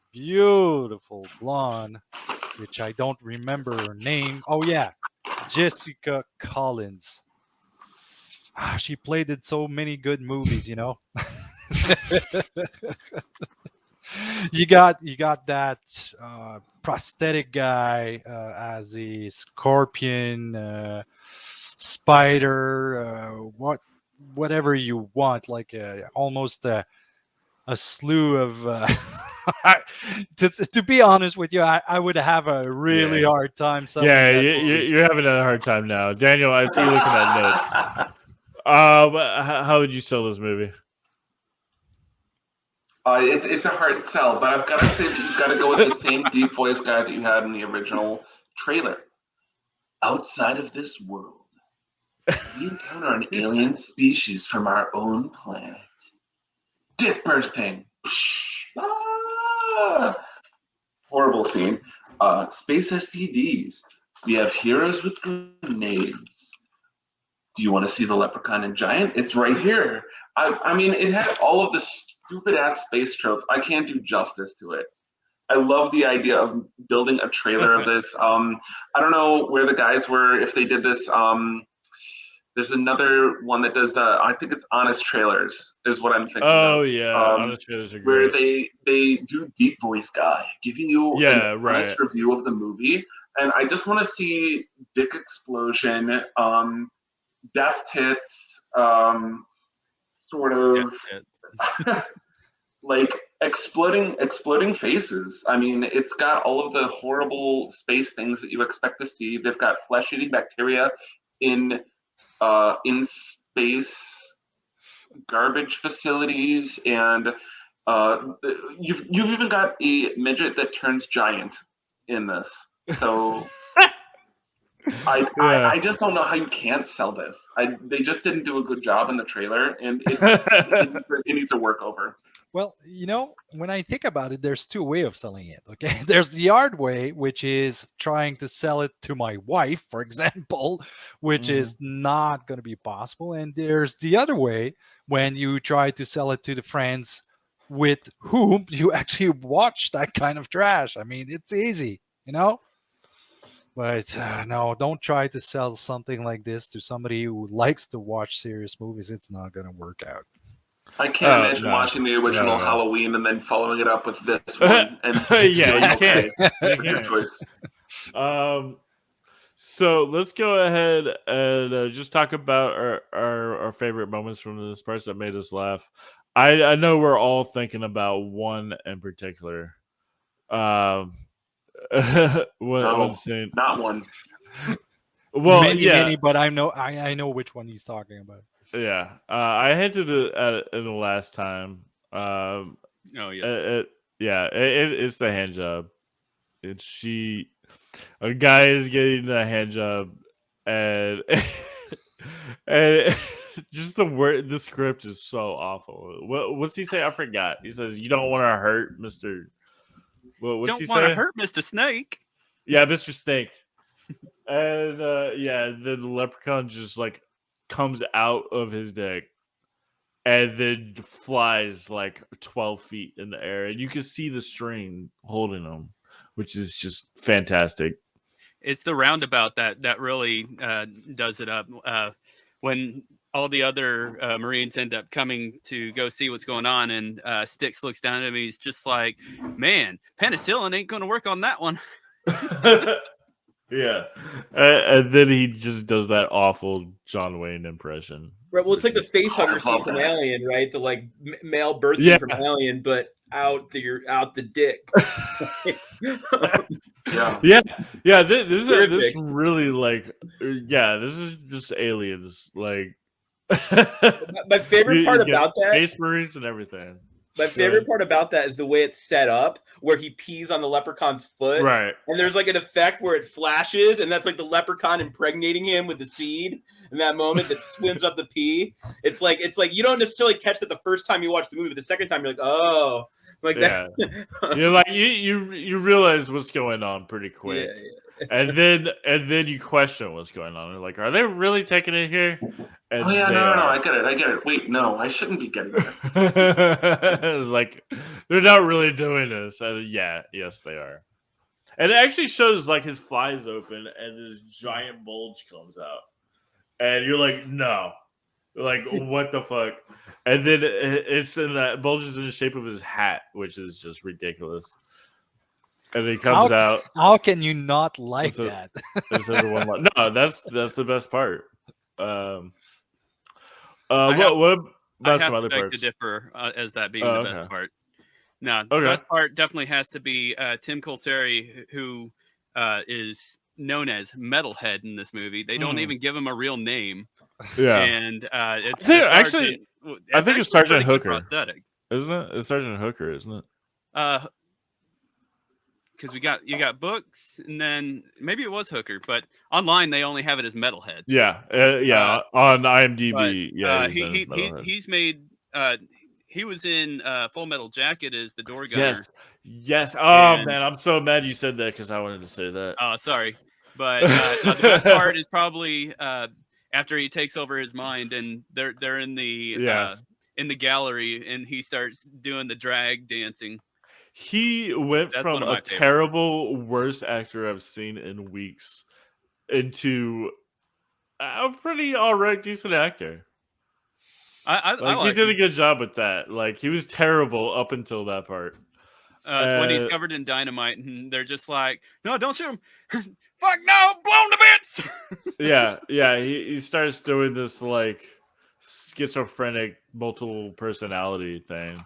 blonde, which I don't remember her name. Oh, yeah. Jessica Collins. She played in so many good movies, you know. You got that prosthetic guy as a scorpion, spider, whatever you want, like almost a slew of. To be honest with you, I would have a really hard time. You're having a hard time now, Daniel. I see you looking at notes. How would you sell this movie? It's a hard sell, but I've got to say that you've got to go with the same deep voice guy that you had in the original trailer. Outside of this world, we encounter an alien species from our own planet. Dick bursting. Horrible scene. Space STDs. We have heroes with grenades. Do you want to see the Leprechaun and Giant? It's right here. I mean, it had all of this stupid ass space tropes. I can't do justice to it. I love the idea of building a trailer of this. I don't know where the guys were, if they did this There's another one that does I think it's Honest Trailers is what I'm thinking of. Oh yeah, Honest Trailers are great. Where they do Deep Voice Guy, giving you an honest review of the movie. And I just want to see dick explosion, death tits, sort of like exploding faces. I mean, it's got all of the horrible space things that you expect to see. They've got flesh-eating bacteria in space garbage facilities, and you've even got a midget that turns giant in this. So I just don't know how you can't sell this. They just didn't do a good job in the trailer, and it needs a workover. Well, when I think about it, there's two ways of selling it. Okay, there's the hard way, which is trying to sell it to my wife, for example, which is not going to be possible. And there's the other way, when you try to sell it to the friends with whom you actually watch that kind of trash. I mean, it's easy, But no, don't try to sell something like this to somebody who likes to watch serious movies. It's not going to work out. I can't imagine watching the original Halloween and then following it up with this one. And yeah, you can't. Good choice. So let's go ahead and just talk about our favorite moments from this parts that made us laugh. I know we're all thinking about one in particular. Not one. Well, many, but I know which one he's talking about. Yeah, I hinted at it in the last time. Oh yes. It's the hand job. A guy is getting the hand job, and and just the script is so awful. What's he say? I forgot. He says, "You don't want to hurt Mr." What's he say? Don't want to hurt Mr. Snake. Yeah, Mr. Snake. And the leprechaun just like comes out of his dick and then flies like 12 feet in the air, and you can see the string holding him, which is just fantastic. It's the roundabout that really does it up. When all the other Marines end up coming to go see what's going on, and Styx looks down at me, he's just like, "Man, penicillin ain't going to work on that one." Yeah, and then he just does that awful John Wayne impression. Right. Well, it's like the face hugger scene from Alien, right? The like male birthing from Alien, but out the dick. Yeah. This is really like, this is just aliens. Like, my favorite part about that, Space Marines and everything. My favorite part about that is the way it's set up, where he pees on the leprechaun's foot. Right. And there's like an effect where it flashes, and that's like the leprechaun impregnating him with the seed in that moment that swims up the pee. It's like you don't necessarily catch that the first time you watch the movie, but the second time you're like, oh. Like that. You're like you realize what's going on pretty quick. Yeah. And then you question what's going on. You're like, are they really taking it here? And no, I get it. Wait, no, I shouldn't be getting it. Like, they're not really doing this. Yes, they are. And it actually shows like his flies open and this giant bulge comes out. And you're like, no. Like, what the fuck? And then it's in that bulge is in the shape of his hat, which is just ridiculous. And he comes out. How can you not like that? No, that's the best part. What about some other parts? I have to differ as that being the best part. No, the best part definitely has to be Tim Colteri, who is known as Metalhead in this movie. They don't even give him a real name. Yeah, and it's I think it's Sergeant Hooker, isn't it? It's Sergeant Hooker, isn't it? Because you got books, and then maybe it was Hooker, but online they only have it as Metalhead. Yeah, on IMDb. He's made. He was in Full Metal Jacket as the door gunner. Yes. Oh man, I'm so mad you said that because I wanted to say that. Oh, sorry, but the best part is probably after he takes over his mind, and they're in the gallery, and he starts doing the drag dancing. He went from a terrible, worst actor I've seen in weeks into a pretty alright, decent actor. I he did a good job with that. Like, he was terrible up until that part. When he's covered in dynamite, and they're just like, "No, don't shoot him! Fuck no, blow him to bits!" yeah. He starts doing this like schizophrenic, multiple personality thing,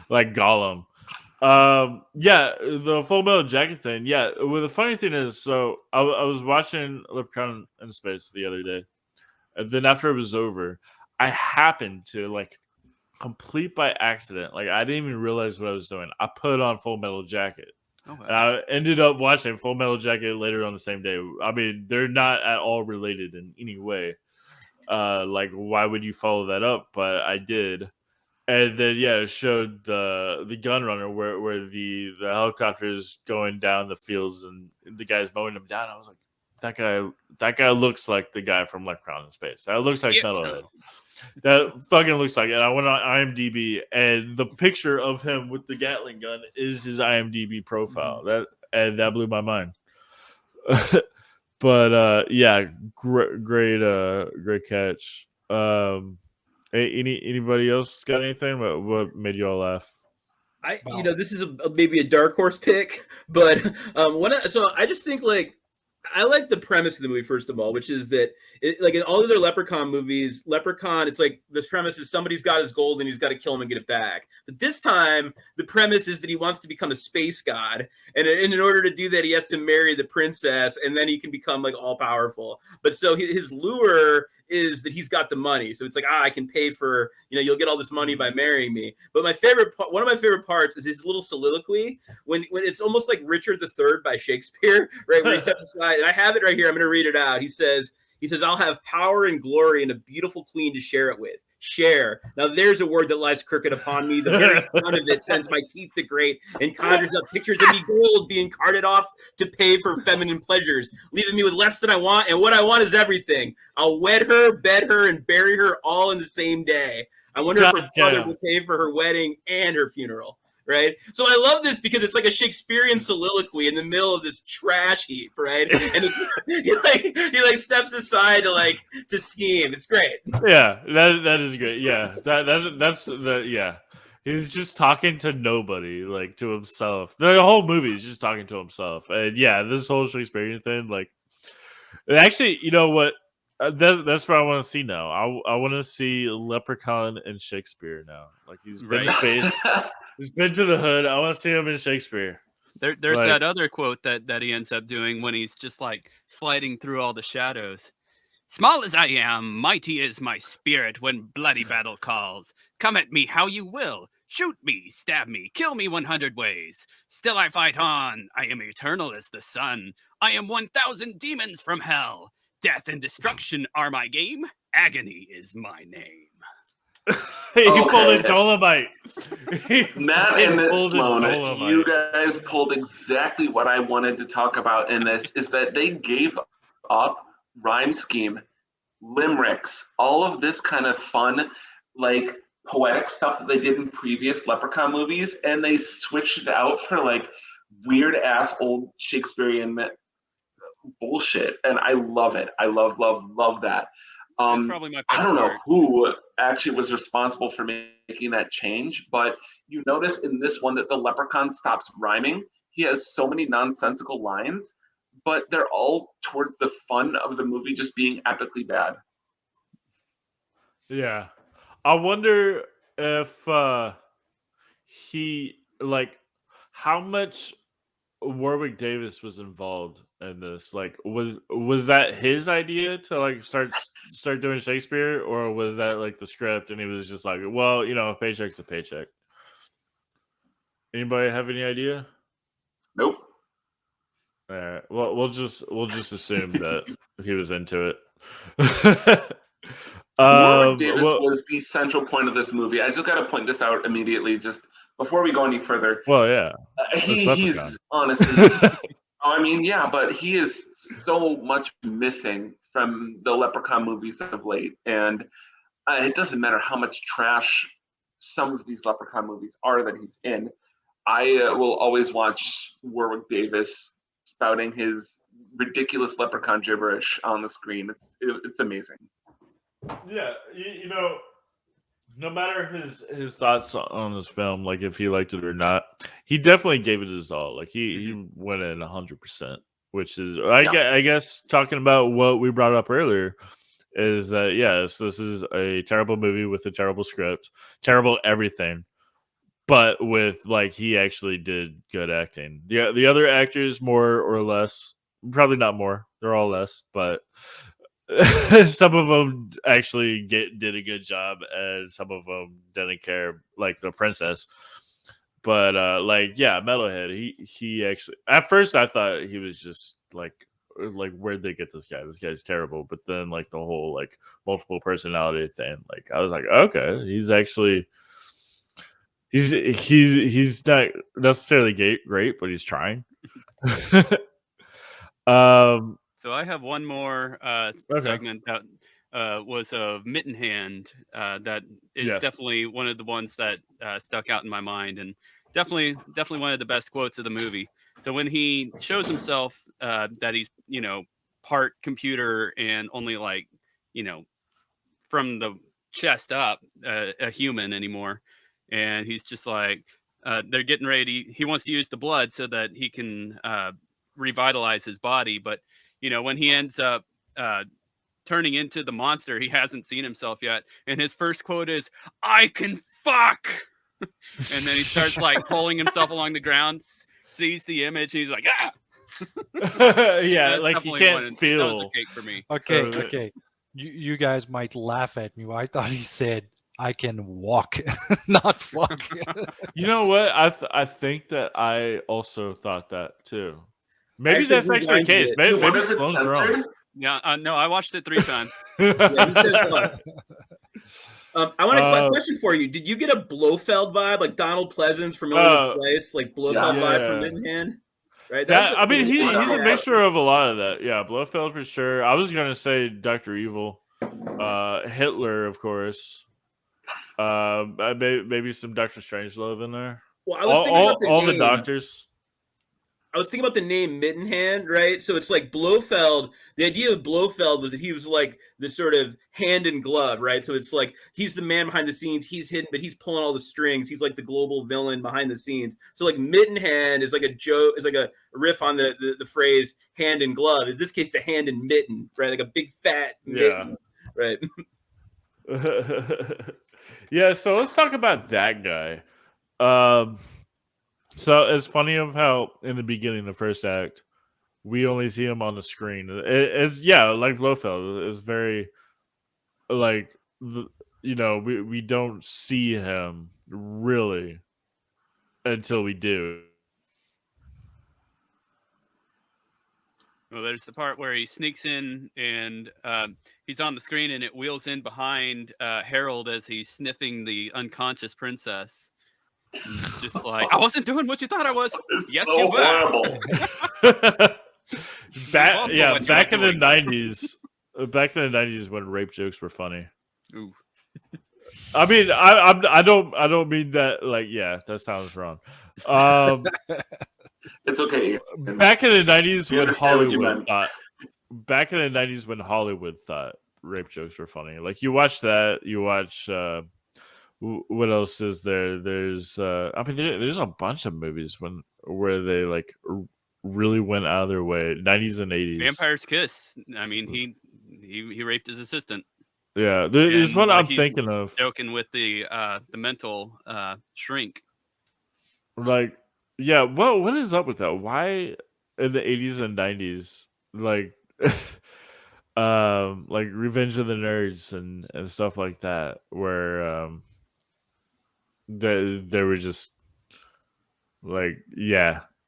like Gollum. The Full Metal Jacket thing. Yeah, well, the funny thing is, so I was watching Leprechaun in Space the other day, and then after it was over, I happened to like complete by accident. Like, I didn't even realize what I was doing. I put on Full Metal Jacket. Okay. And I ended up watching Full Metal Jacket later on the same day. I mean, they're not at all related in any way. Like, why would you follow that up? But I did. And then it showed the gun runner where the helicopter is going down the fields and the guy's mowing them down. I was like, that guy looks like the guy from Leprechaun in Space. That looks like Metalhead. That fucking looks like it. I went on IMDb, and the picture of him with the Gatling gun is his IMDb profile. That blew my mind. But great catch. Anybody else got anything? What made you all laugh? This is maybe a dark horse pick, but so I just think like. I like the premise of the movie, first of all, which is that, like in all of their Leprechaun movies, Leprechaun, it's like this premise is somebody's got his gold and he's got to kill him and get it back. But this time, the premise is that he wants to become a space god. And in order to do that, he has to marry the princess, and then he can become like all powerful. But so his lure is that he's got the money. So it's like, I can pay for, you'll get all this money by marrying me. But one of my favorite parts is his little soliloquy when it's almost like Richard III by Shakespeare, right? Where he steps aside, and I have it right here. I'm going to read it out. He says, I'll have power and glory and a beautiful queen to share it with. Share. Now there's a word that lies crooked upon me. The very sound of it sends my teeth to grate and conjures up pictures of me gold being carted off to pay for feminine pleasures, leaving me with less than I want. And what I want is everything. I'll wed her, bed her, and bury her all in the same day. I wonder if her father will pay for her wedding and her funeral. Right. So I love this because it's like a Shakespearean soliloquy in the middle of this trash heap. Right. And he steps aside to scheme. It's great. Yeah, that is great. Yeah, that's he's just talking to nobody, like to himself. The whole movie is just talking to himself. And this whole Shakespearean thing, like, actually, you know what? That's what I want to see now. I want to see Leprechaun and Shakespeare now. Like, he's been to space. He's been to the hood. I want to see him in Shakespeare. There's that other quote that he ends up doing when he's just like sliding through all the shadows. Small as I am, mighty is my spirit when bloody battle calls. Come at me how you will. Shoot me, stab me, kill me 100 ways. Still I fight on. I am eternal as the sun. I am 1,000 demons from hell. Death and destruction are my game. Agony is my name. He pulled a Dolomite. Matt and Sloan, you guys pulled exactly what I wanted to talk about in this, is that they gave up rhyme scheme, limericks, all of this kind of fun, like poetic stuff that they did in previous Leprechaun movies, and they switched it out for like weird ass old Shakespearean bullshit. And I love it. I love that. Probably my I don't know who actually was responsible for making that change, but you notice in this one that the Leprechaun stops rhyming. He has so many nonsensical lines, but they're all towards the fun of the movie just being epically bad. Yeah. I wonder if how much Warwick Davis was involved in this. Like, was that his idea to like start doing Shakespeare, or was that like the script and he was just like, well, a paycheck's a paycheck? Anybody have any idea? Nope. All right. Well, we'll just assume that he was into it. Warwick Davis was the central point of this movie. I just got to point this out immediately, just before we go any further. Well, yeah. He's honestly, but he is so much missing from the Leprechaun movies of late. And it doesn't matter how much trash some of these Leprechaun movies are that he's in. I will always watch Warwick Davis spouting his ridiculous Leprechaun gibberish on the screen. It's amazing. Yeah, you know, no matter his thoughts on this film, like if he liked it or not, he definitely gave it his all. Like he went in 100%, which is I guess talking about what we brought up earlier is that yes, this is a terrible movie with a terrible script, terrible everything, but with like he actually did good acting. The other actors more or less, probably not more, they're all less, but some of them actually did a good job, and some of them didn't care, like the princess. But like Metalhead, he actually at first I thought he was just like where'd they get this guy? This guy's terrible. But then like the whole like multiple personality thing, like I was like, okay, he's actually he's not necessarily great, but he's trying. So I have one more segment that was of Mitten Hand that is definitely one of the ones that stuck out in my mind, and definitely one of the best quotes of the movie. So when he shows himself that he's, part computer and only like, from the chest up a human anymore, and he's just like, they're getting ready. He wants to use the blood so that he can revitalize his body, but when he ends up turning into the monster, he hasn't seen himself yet, and his first quote is, "I can fuck," and then he starts like pulling himself along the ground, sees the image, and he's like, "Ah." Yeah, like he can't feel. That was the cake for me. Okay. You guys might laugh at me. I thought he said, "I can walk," not fuck. You know what? I think that I also thought that too. Maybe that's actually the case. Maybe Sloan's wrong. Yeah, no, I watched it 3 times. Yeah, he says fuck. I want a question for you. Did you get a Blofeld vibe, like Donald Pleasance from Illinois Place, like Blofeld vibe from Mitten Hand? Right. I mean, he's a mixture of a lot of that. Yeah, Blofeld for sure. I was gonna say Dr. Evil, Hitler, of course. Maybe some Dr. Strangelove in there. Well, I was thinking about all the doctors. I was thinking about the name Mitten Hand, right? So it's like Blofeld. The idea of Blofeld was that he was like the sort of hand in glove, right? So it's like he's the man behind the scenes. He's hidden, but he's pulling all the strings. He's like the global villain behind the scenes. So like Mitten Hand is like a joke, is like a riff on the phrase hand in glove. In this case, it's a hand in mitten, right? Like a big fat mitten, right? Yeah. So let's talk about that guy. So it's funny of how in the beginning, the first act, we only see him on the screen. It's like Blofeld. It's very like we don't see him really until we do. Well, there's the part where he sneaks in and he's on the screen, and it wheels in behind Harold as he's sniffing the unconscious princess. Just like, I wasn't doing what you thought I was. Yes, so you were. Back in the 90s. Back in the 90s when rape jokes were funny. Ooh. I mean, I don't mean that. Like, that sounds wrong. It's okay. Back in the 90s when Hollywood thought. Back in the 90s when Hollywood thought rape jokes were funny. Like, you watch that. You watch. What else is there? There's there's a bunch of movies where they like really went out of their way. 90s and 80s. Vampire's Kiss. I mean, he raped his assistant. Yeah, there's one I'm thinking of. Joking with the mental shrink. Like, what is up with that? Why in the 80s and 90s, like like Revenge of the Nerds and stuff like that, where they were just like,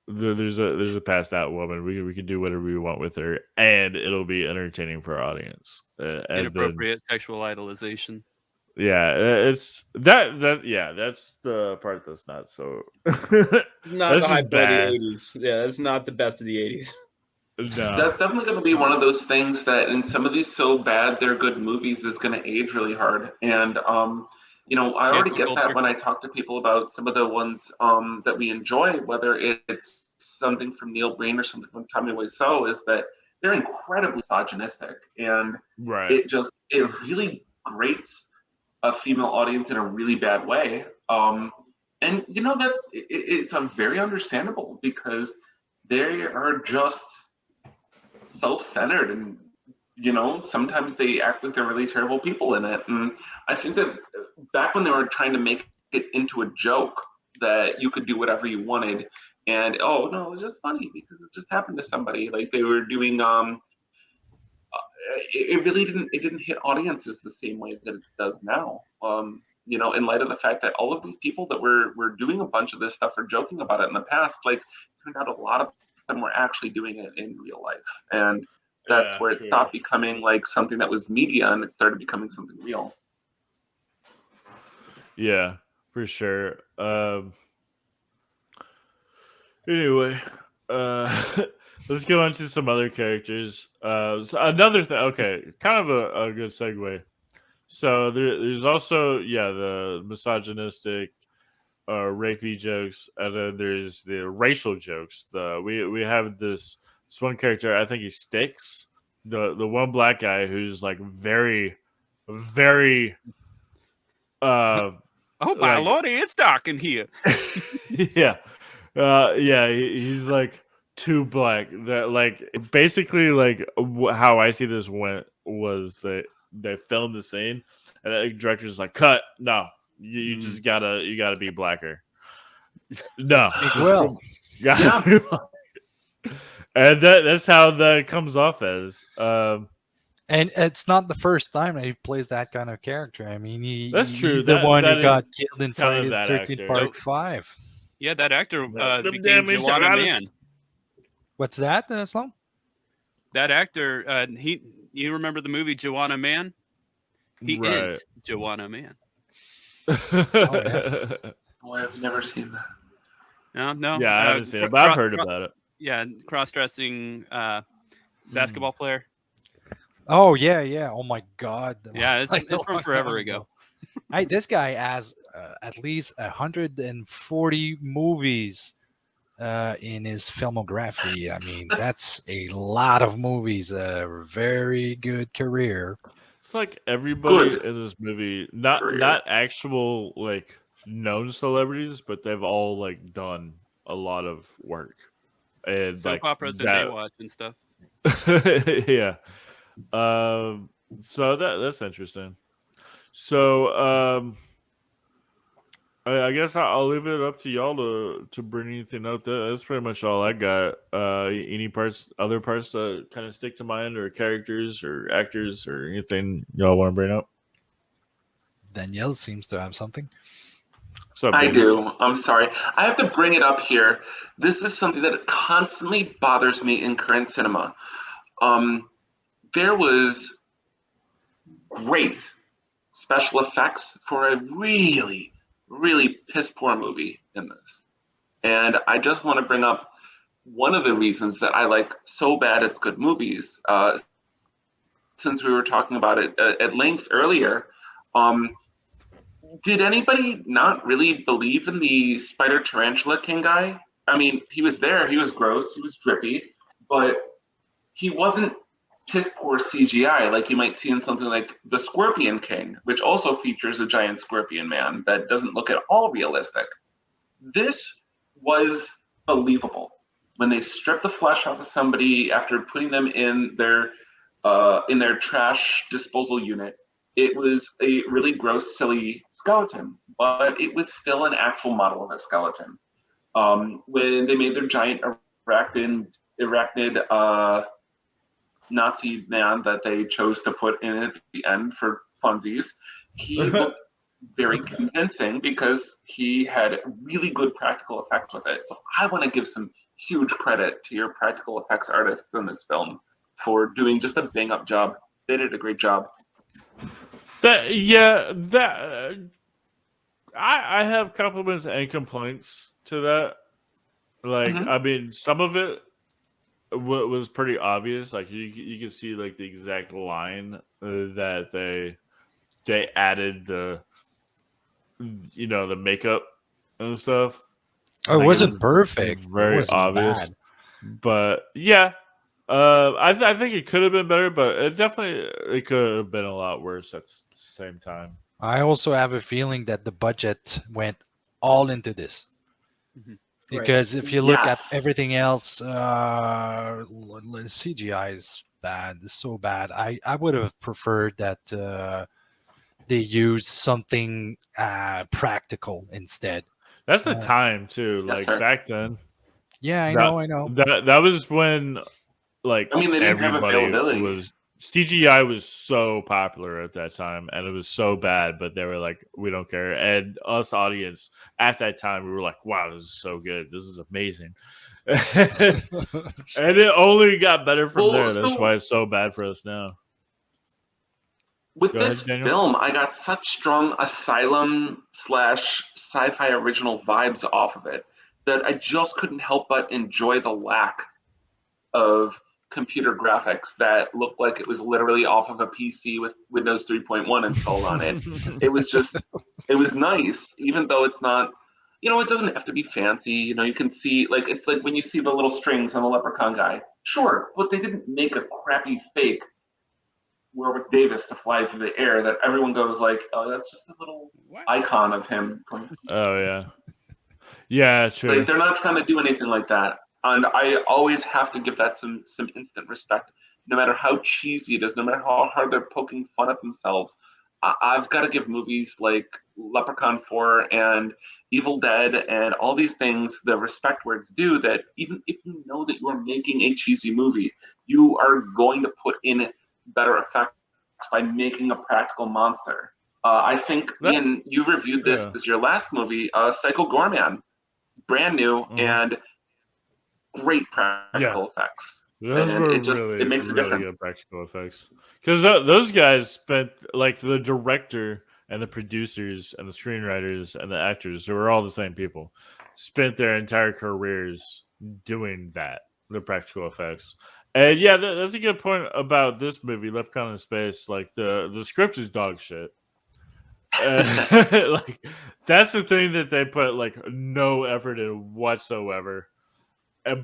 there's a passed out woman. We can do whatever we want with her, and it'll be entertaining for our audience. Inappropriate sexual idolization. Yeah, it's that's the part that's not so. Not the high point of the 80s. Yeah, that's not the best of the 80s. No. That's definitely going to be one of those things that in some of these so bad they're good movies is going to age really hard. And I already get that when I talk to people about some of the ones that we enjoy, whether it's something from Neil Breen or something from Tommy Wiseau is that they're incredibly misogynistic, and it really grates a female audience in a really bad way. And that it's a very understandable, because they are just self-centered, and sometimes they act like they're really terrible people in it. And I think that back when they were trying to make it into a joke that you could do whatever you wanted, and oh no, it was just funny because it just happened to somebody, like they were doing it didn't hit audiences the same way that it does now. In light of the fact that all of these people that were doing a bunch of this stuff or joking about it in the past, like, turned out a lot of them were actually doing it in real life. And that's where it stopped becoming like something that was media, and it started becoming something real. Yeah, for sure. Anyway, let's go on to some other characters. So another thing, okay, kind of a good segue. So there's also the misogynistic, rapey jokes, and then there's the racial jokes. We have this one character, I think he Sticks, the one black guy who's like very, very. Oh my lordy, it's dark in here. Yeah. He's like too black. That, like, basically, like, how I see this was that they filmed the scene, and the director's like, "Cut! No, you just gotta be blacker." No, well, and that's how that comes off as. And it's not the first time that he plays that kind of character. I mean, that's true. He's the one who got killed in Friday the 13th Part 5. Yeah, that actor became Joanna Man. What's that, Sloan? That actor, you remember the movie Joanna Man? He is Joanna Man. I've never seen that. No. Yeah, I haven't seen it, but I've heard about it. Yeah, cross-dressing basketball player. Oh, yeah. Oh, my God. Yeah, it's from forever ago. Hey, this guy has at least 140 movies in his filmography. I mean, that's a lot of movies. A very good career. It's like everybody in this movie, not actual like known celebrities, but they've all like done a lot of work. And soap operas and Baywatch and stuff. Yeah. So that's interesting. So I guess I'll leave it up to y'all to bring anything up. That's pretty much all I got. Any other parts that kind of stick to mind, or characters or actors or anything y'all want to bring up? Danielle seems to have something. I do. I'm sorry. I have to bring it up here. This is something that constantly bothers me in current cinema. There was great special effects for a really, really piss poor movie in this. And I just want to bring up one of the reasons that I like so bad it's good movies. Since we were talking about it at length earlier, did anybody not really believe in the Spider Tarantula King guy? I mean, he was there, he was gross, he was drippy, but he wasn't piss poor CGI like you might see in something like The Scorpion King, which also features a giant scorpion man that doesn't look at all realistic. This was believable. When they stripped the flesh off of somebody after putting them in their trash disposal unit, it was a really gross, silly skeleton, but it was still an actual model of a skeleton. When they made their giant arachnid Nazi man that they chose to put in at the end for funsies, he looked very convincing because he had really good practical effects with it. So I want to give some huge credit to your practical effects artists in this film for doing just a bang up job. They did a great job. I have compliments and complaints to that. Like, I mean, some of it was pretty obvious. Like, you can see like the exact line that they added the makeup and stuff. Oh, it wasn't perfect. Very it wasn't obvious. Bad. But yeah, I think it could have been better, but it could have been a lot worse at the same time. I also have a feeling that the budget went all into this. Because if you look at everything else, CGI is bad. It's so bad. I would have preferred that they use something practical instead. That's the time too. Yes, back then. Yeah, I know. That was when, they didn't have availability. CGI was so popular at that time, and it was so bad, but they were like, we don't care. And us audience at that time, we were like, wow, this is so good. This is amazing. And it only got better from there. That's why it's so bad for us now. With this film, I got such strong Asylum/sci-fi original vibes off of it that I just couldn't help but enjoy the lack of computer graphics that looked like it was literally off of a PC with Windows 3.1 installed on it. It was nice, even though it's not, it doesn't have to be fancy. You can see, it's like when you see the little strings on the Leprechaun guy. Sure, but they didn't make a crappy fake Warwick Davis to fly through the air that everyone goes like, oh, that's just a little icon of him. Oh, yeah. Yeah, true. They're not trying to do anything like that. And I always have to give that some instant respect. No matter how cheesy it is, no matter how hard they're poking fun at themselves, I've got to give movies like Leprechaun 4 and Evil Dead and all these things the respect where it's due, that even if you know that you are making a cheesy movie, you are going to put in better effects by making a practical monster. I think, Ian, you reviewed this as your last movie, Psycho Gorman. Brand new and great practical effects. Those were it makes a difference. Good practical effects. Because those guys spent, the director and the producers and the screenwriters and the actors, who were all the same people, spent their entire careers doing that, the practical effects. And yeah, that's a good point about this movie, Leprechaun in Space. The script is dog shit. That's the thing that they put no effort in whatsoever,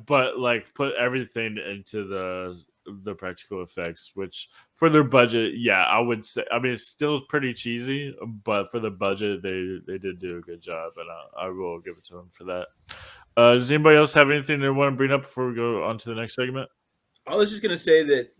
but put everything into the practical effects, which for their budget, I would say, it's still pretty cheesy, but for the budget, they did do a good job, and I will give it to them for that. Does anybody else have anything they want to bring up before we go on to the next segment? I was just going to say that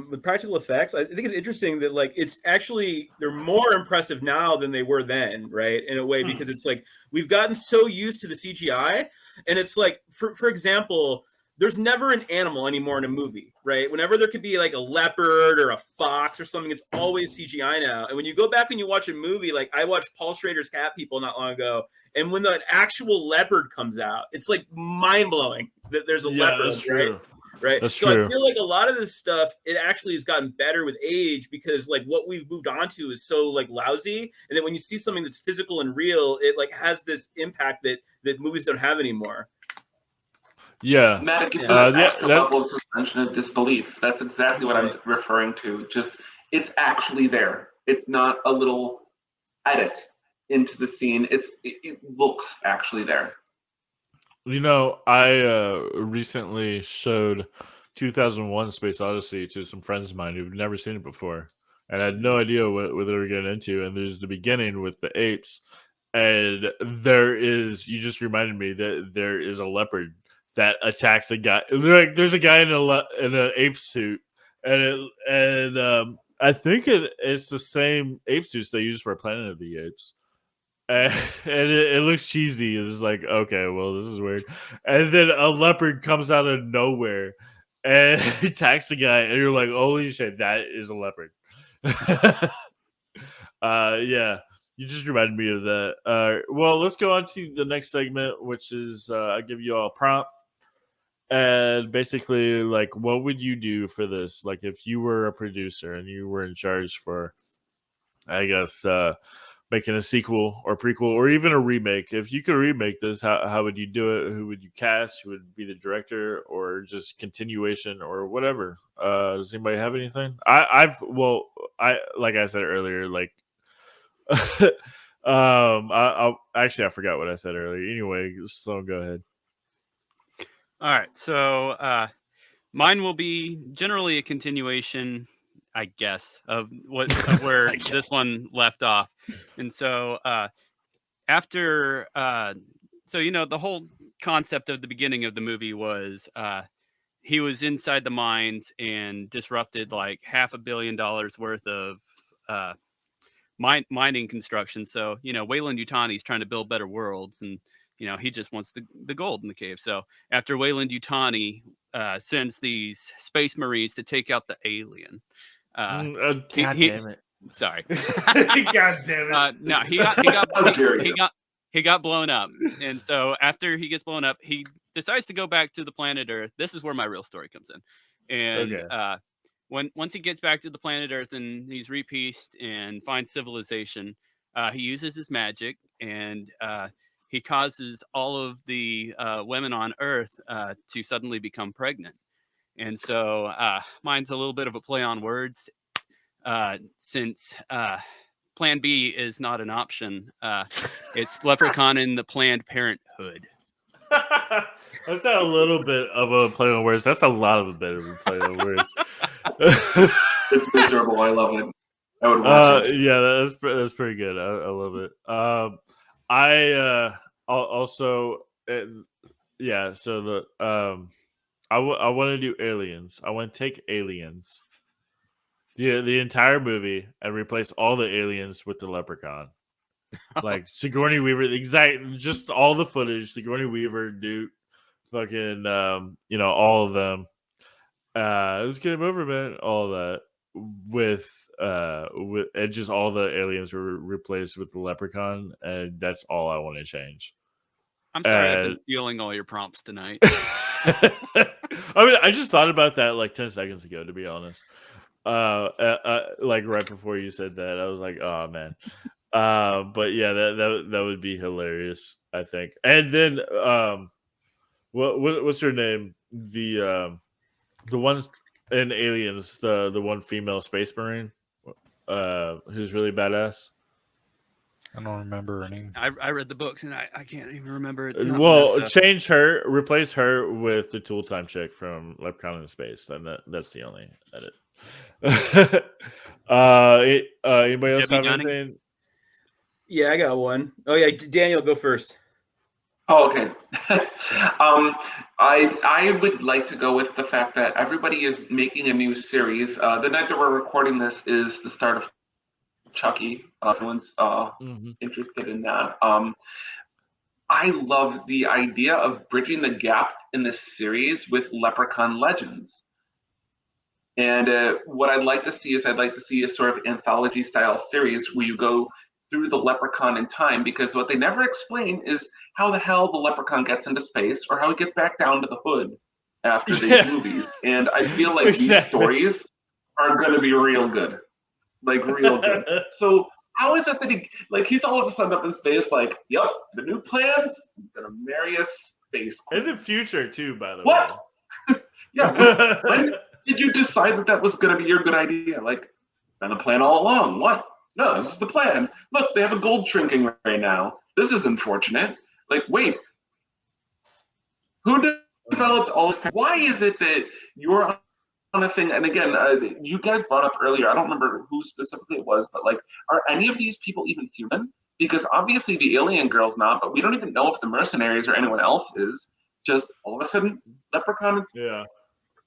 with practical effects, I think it's interesting that it's actually, they're more impressive now than they were then, right? In a way, because it's we've gotten so used to the CGI, and it's for example, there's never an animal anymore in a movie, right? Whenever there could be a leopard or a fox or something, it's always CGI now. And when you go back and you watch a movie, I watched Paul Schrader's Cat People not long ago, and when the actual leopard comes out, it's mind blowing that there's a leopard, right? Right. That's so true. I feel a lot of this stuff, it actually has gotten better with age, because what we've moved on to is so lelousy. And then when you see something that's physical and real, it has this impact that movies don't have anymore. Yeah. Matt, it gives an extra level of suspension of disbelief. That's exactly what I'm referring to. Just, it's actually there. It's not a little edit into the scene. It looks actually there. I recently showed 2001: Space Odyssey to some friends of mine who've never seen it before, and I had no idea what they were getting into. And there's the beginning with the apes, and you just reminded me that there is a leopard that attacks a guy. There's a guy in an ape suit, and I think it's the same ape suits they use for Planet of the Apes. And it looks cheesy. It's okay, well, this is weird. And then a leopard comes out of nowhere and attacks the guy, and you're like, holy shit, that is a leopard. Yeah, you just reminded me of that. Well, let's go on to the next segment, which is I give you all a prompt. And basically, what would you do for this? If you were a producer and you were in charge for, I guess, making a sequel or prequel or even a remake. If you could remake this, how would you do it? Who would you cast? Who would be the director, or just continuation or whatever? Does anybody have anything? I like I said earlier, I forgot what I said earlier. Anyway, Sloan, go ahead. All right, so mine will be generally a continuation, I guess, of where this one left off. And so after, the whole concept of the beginning of the movie was he was inside the mines and disrupted like $500 million worth of mining construction. So, Weyland-Yutani's trying to build better worlds, and he just wants the gold in the cave. So after Weyland-Yutani sends these space marines to take out the alien, God damn it! Sorry, God damn it! No, he got blown up, and so after he gets blown up, he decides to go back to the planet Earth. This is where my real story comes in, and once he gets back to the planet Earth and he's repieced and finds civilization, he uses his magic and he causes all of the women on Earth to suddenly become pregnant. And so mine's a little bit of a play on words, since Plan B is not an option. It's Leprechaun in the Planned Parenthood. That's not a little bit of a play on words. That's a lot of a bit of a play on words. It's miserable. I love it. I would watch it. Yeah, that's pretty good. I love it. I also yeah. So I want to do aliens. I want to take aliens, the entire movie, and replace all the aliens with the Leprechaun. Like Sigourney Weaver, just all the footage. Sigourney Weaver, Duke, fucking, all of them. It was Game Over, man. All of that with and just all the aliens were replaced with the Leprechaun, and that's all I want to change. I'm sorry, I've been stealing all your prompts tonight. I mean, I just thought about that like 10 seconds ago, to be honest. Like right before you said that, I was like, oh man. But yeah, that would be hilarious, I think. And then what's her name? The ones in Aliens, the one female space marine, who's really badass. I don't remember her name. I read the books and I can't even remember. It's change her, replace her with the Tool Time chick from Leprechaun in Space. And that's the only edit. Anybody else have anything? Yeah, I got one. Oh yeah, Daniel, go first. Oh, okay. I would like to go with the fact that everybody is making a new series. The night that we're recording this is the start of Chucky. If anyone's interested in that. I love the idea of bridging the gap in this series with Leprechaun Legends. And what I'd like to see is a sort of anthology style series where you go through the Leprechaun in time, because what they never explain is how the hell the Leprechaun gets into space or how he gets back down to the hood after these movies. And I feel like these stories are going to be real good. Like real good. So how is it that he's all of a sudden up in space like, yep, the new plans, I'm going to marry a space queen. In the future too, by the way. Yeah, when did you decide that was going to be your good idea? Like, been the plan all along. What? No, this is the plan. Look, they have a gold shrinking right now. This is unfortunate. Like, wait, who developed all this? Why is it that you're on a thing? And again, you guys brought up earlier, I don't remember who specifically it was, but like, are any of these people even human? Because obviously the alien girl's not, but we don't even know if the mercenaries or anyone else is. Just all of a sudden, Leprechaun. Yeah.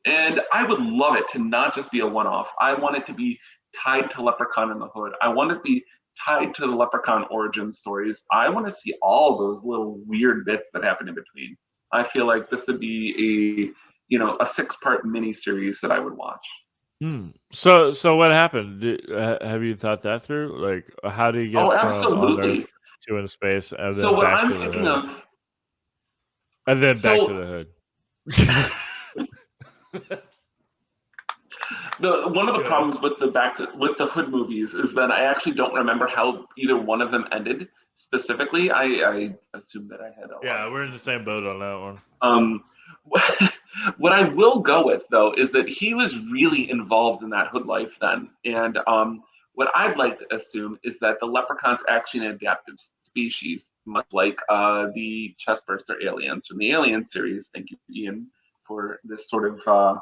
And I would love it to not just be a one-off. I want it to be tied to Leprechaun in the Hood. I want it to be tied to the Leprechaun origin stories. I want to see all those little weird bits that happen in between. I feel like this would be a 6-part mini series that I would watch. So what happened? Have you thought that through? Like, how do you get from Earth to in space and then back to the hood? And then back to the hood. One of the problems with the Hood movies is that I actually don't remember how either one of them ended specifically. I assume that I had we're in the same boat on that one. What I will go with though is that he was really involved in that Hood life then, and What I'd like to assume is that the Leprechaun's actually an adaptive species, much like the chestburster aliens from the Alien series. Thank you, Ian, for this sort of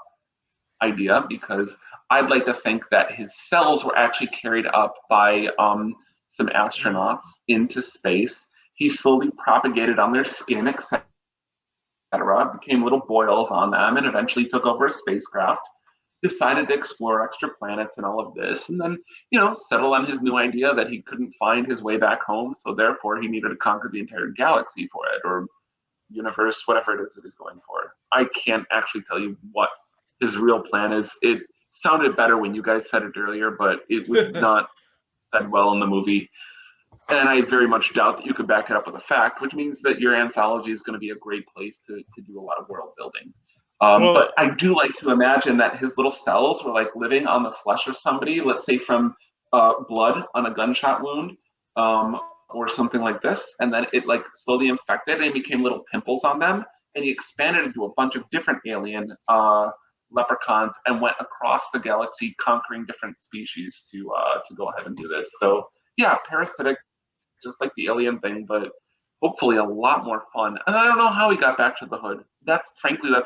idea, because I'd like to think that his cells were actually carried up by some astronauts into space. He slowly propagated on their skin, etc., became little boils on them, and eventually took over a spacecraft, decided to explore extra planets and all of this, and then, settled on his new idea that he couldn't find his way back home, so therefore he needed to conquer the entire galaxy for it, or universe, whatever it is that he's going for. I can't actually tell you what his real plan is. It sounded better when you guys said it earlier, but it was not said well in the movie. And I very much doubt that you could back it up with a fact, which means that your anthology is going to be a great place to do a lot of world building. But I do like to imagine that his little cells were like living on the flesh of somebody, let's say from blood on a gunshot wound, or something like this, and then it like slowly infected and became little pimples on them, and he expanded into a bunch of different alien leprechauns and went across the galaxy conquering different species to go ahead and do this. So yeah, parasitic, just like the alien thing, but hopefully a lot more fun. And I don't know how he got back to the hood. That's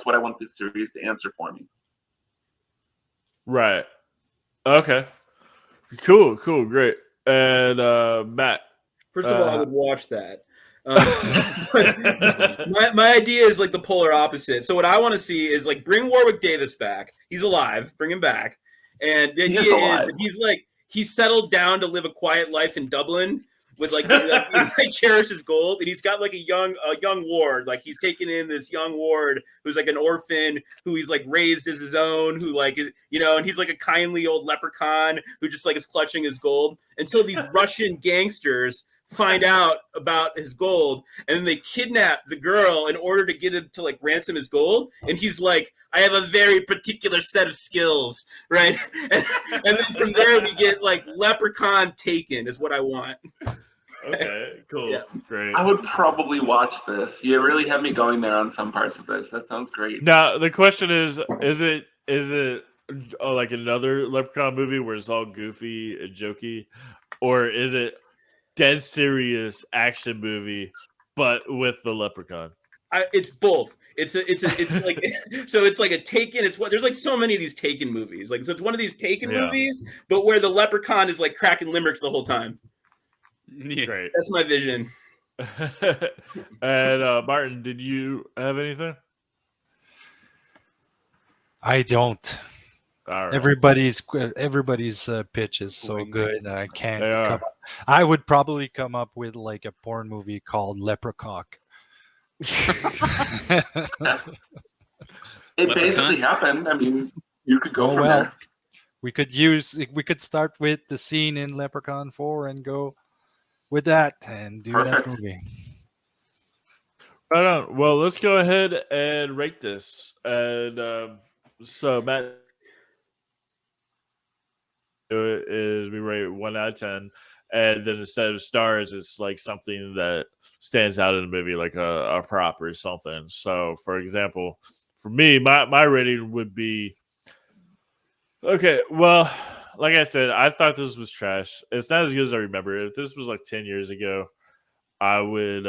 what I want this series to answer for me. Right. Okay. Cool. Great. And Matt. First of all, I would watch that. My idea is like the polar opposite. So what I want to see is like bring Warwick Davis back. He's alive. Bring him back. And the idea is that he's settled down to live a quiet life in Dublin with he cherishes gold, and he's got like a young ward. Like he's taken in this young ward who's like an orphan who he's like raised as his own, who like and he's like a kindly old leprechaun who just like is clutching his gold until these Russian gangsters find out about his gold, and then they kidnap the girl in order to get him to like ransom his gold, and he's like, I have a very particular set of skills, right? And then from there we get like Leprechaun Taken is what I want. Okay, cool. Yeah. Great. I would probably watch this. You really have me going there on some parts of this. That sounds great. Now the question is it like another Leprechaun movie where it's all goofy and jokey, or is it dead serious action movie, but with the Leprechaun? It's both. It's like so it's like a Taken. There's like so many of these Taken movies. Like so it's one of these Taken movies, but where the Leprechaun is like cracking limericks the whole time. Yeah. Great. That's my vision. And Martin, did you have anything? I don't. All right. Everybody's pitch is so good. I can't come up. I would probably come up with like a porn movie called Leprechaun. It basically happened. I mean, you could go from there. We could start with the scene in Leprechaun 4 and go with that and do that movie. Right on. Well, let's go ahead and rate this. And so Matt is we rate 1 out of 10, and then instead of stars, it's like something that stands out in the movie, like a prop or something. So, for example, for me, my rating would be okay. Well, like I said, I thought this was trash. It's not as good as I remember. If this was like 10 years ago, I would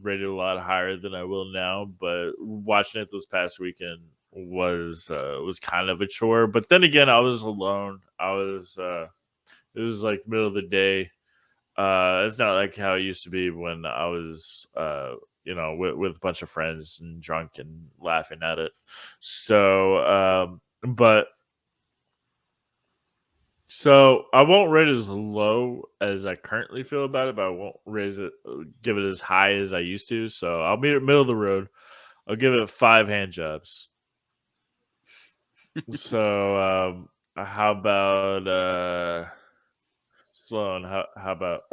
rate it a lot higher than I will now. But watching it this past weekend was kind of a chore. But then again, I was alone. It was like the middle of the day. It's not like how it used to be when I was with a bunch of friends and drunk and laughing at it. So so I won't rate it as low as I currently feel about it, but I won't give it as high as I used to. So I'll be in the middle of the road. I'll give it 5 hand jobs. So how about Sloan? How about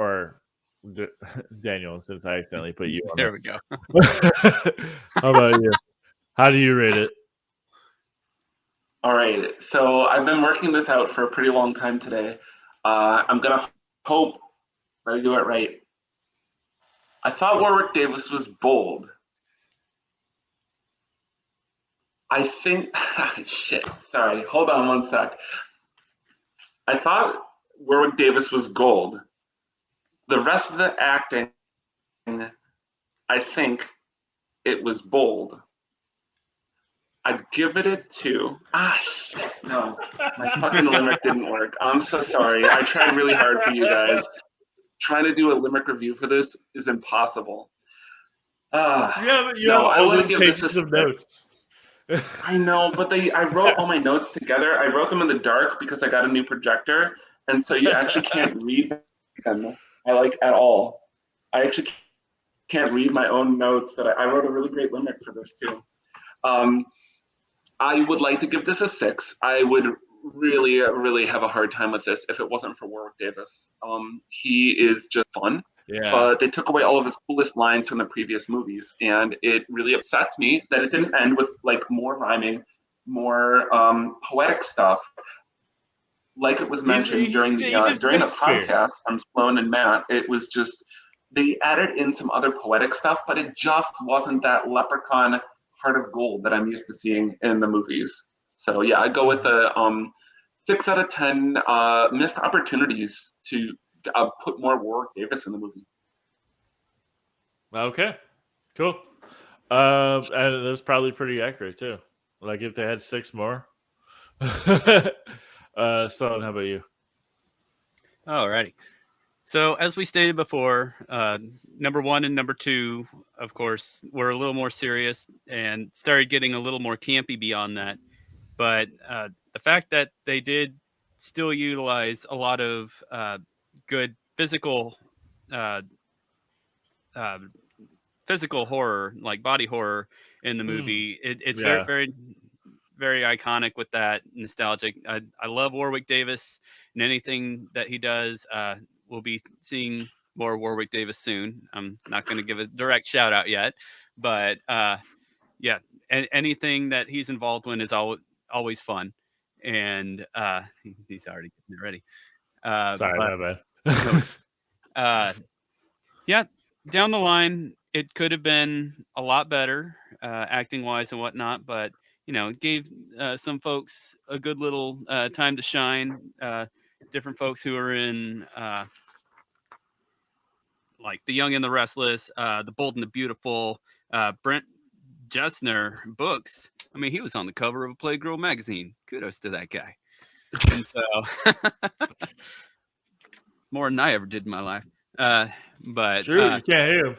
Daniel? Since I accidentally put you on there, we go. How about you? How do you rate it? All right. So I've been working this out for a pretty long time today. I'm gonna hope I do it right. I thought Warwick Davis was bold. I think shit. Sorry. Hold on one sec. I thought Warwick Davis was gold. The rest of the acting, I think it was bold. I'd give it to... shit, no. My fucking limerick didn't work. I'm so sorry. I tried really hard for you guys. Trying to do a limerick review for this is impossible. I want to give this a notes. I know, but I wrote all my notes together. I wrote them in the dark because I got a new projector, and so you actually can't read them at all. I actually can't read my own notes. That I wrote a really great limerick for this too. I would like to give this a 6. I would really, really have a hard time with this if it wasn't for Warwick Davis. He is just fun. Yeah. But they took away all of his coolest lines from the previous movies, and it really upsets me that it didn't end with more rhyming, more poetic stuff. Like it was mentioned during the podcast from Sloan and Matt, it was just they added in some other poetic stuff, but it just wasn't that Leprechaun Heart of Gold that I'm used to seeing in the movies. So yeah, I go with the 6 out of 10 missed opportunities to put more Warwick Davis in the movie. Okay, cool. And that's probably pretty accurate too. Like if they had 6 more. Sloan, how about you? Alrighty. So as we stated before, number 1 and number 2, of course, were a little more serious and started getting a little more campy beyond that. But the fact that they did still utilize a lot of good physical horror, like body horror in the movie. It's very, very, very iconic with that, nostalgic. I love Warwick Davis, and anything that he does, we'll be seeing more Warwick Davis soon. I'm not going to give a direct shout out yet, but yeah, anything that he's involved in is always fun. And he's already getting it ready. Sorry, my bad. Yeah, down the line, it could have been a lot better, acting wise and whatnot, but it gave some folks a good little time to shine. Different folks who are in like The Young and the Restless, The Bold and the Beautiful, Brent Jessner books. I mean, he was on the cover of a Playgirl magazine. Kudos to that guy. And so more than I ever did in my life. But true, you can't hear him.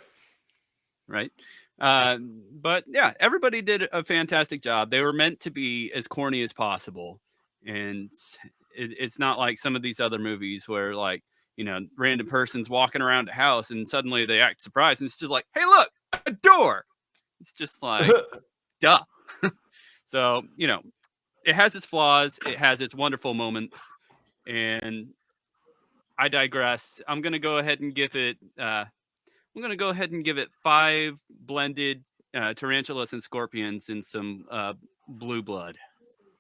Right. But yeah, everybody did a fantastic job. They were meant to be as corny as possible. And it's not like some of these other movies where random person's walking around a house and suddenly they act surprised. And it's just like, hey, look, a door. It's just like, duh. So, it has its flaws. It has its wonderful moments. And I digress. I'm going to go ahead and give it 5 blended tarantulas and scorpions and some blue blood.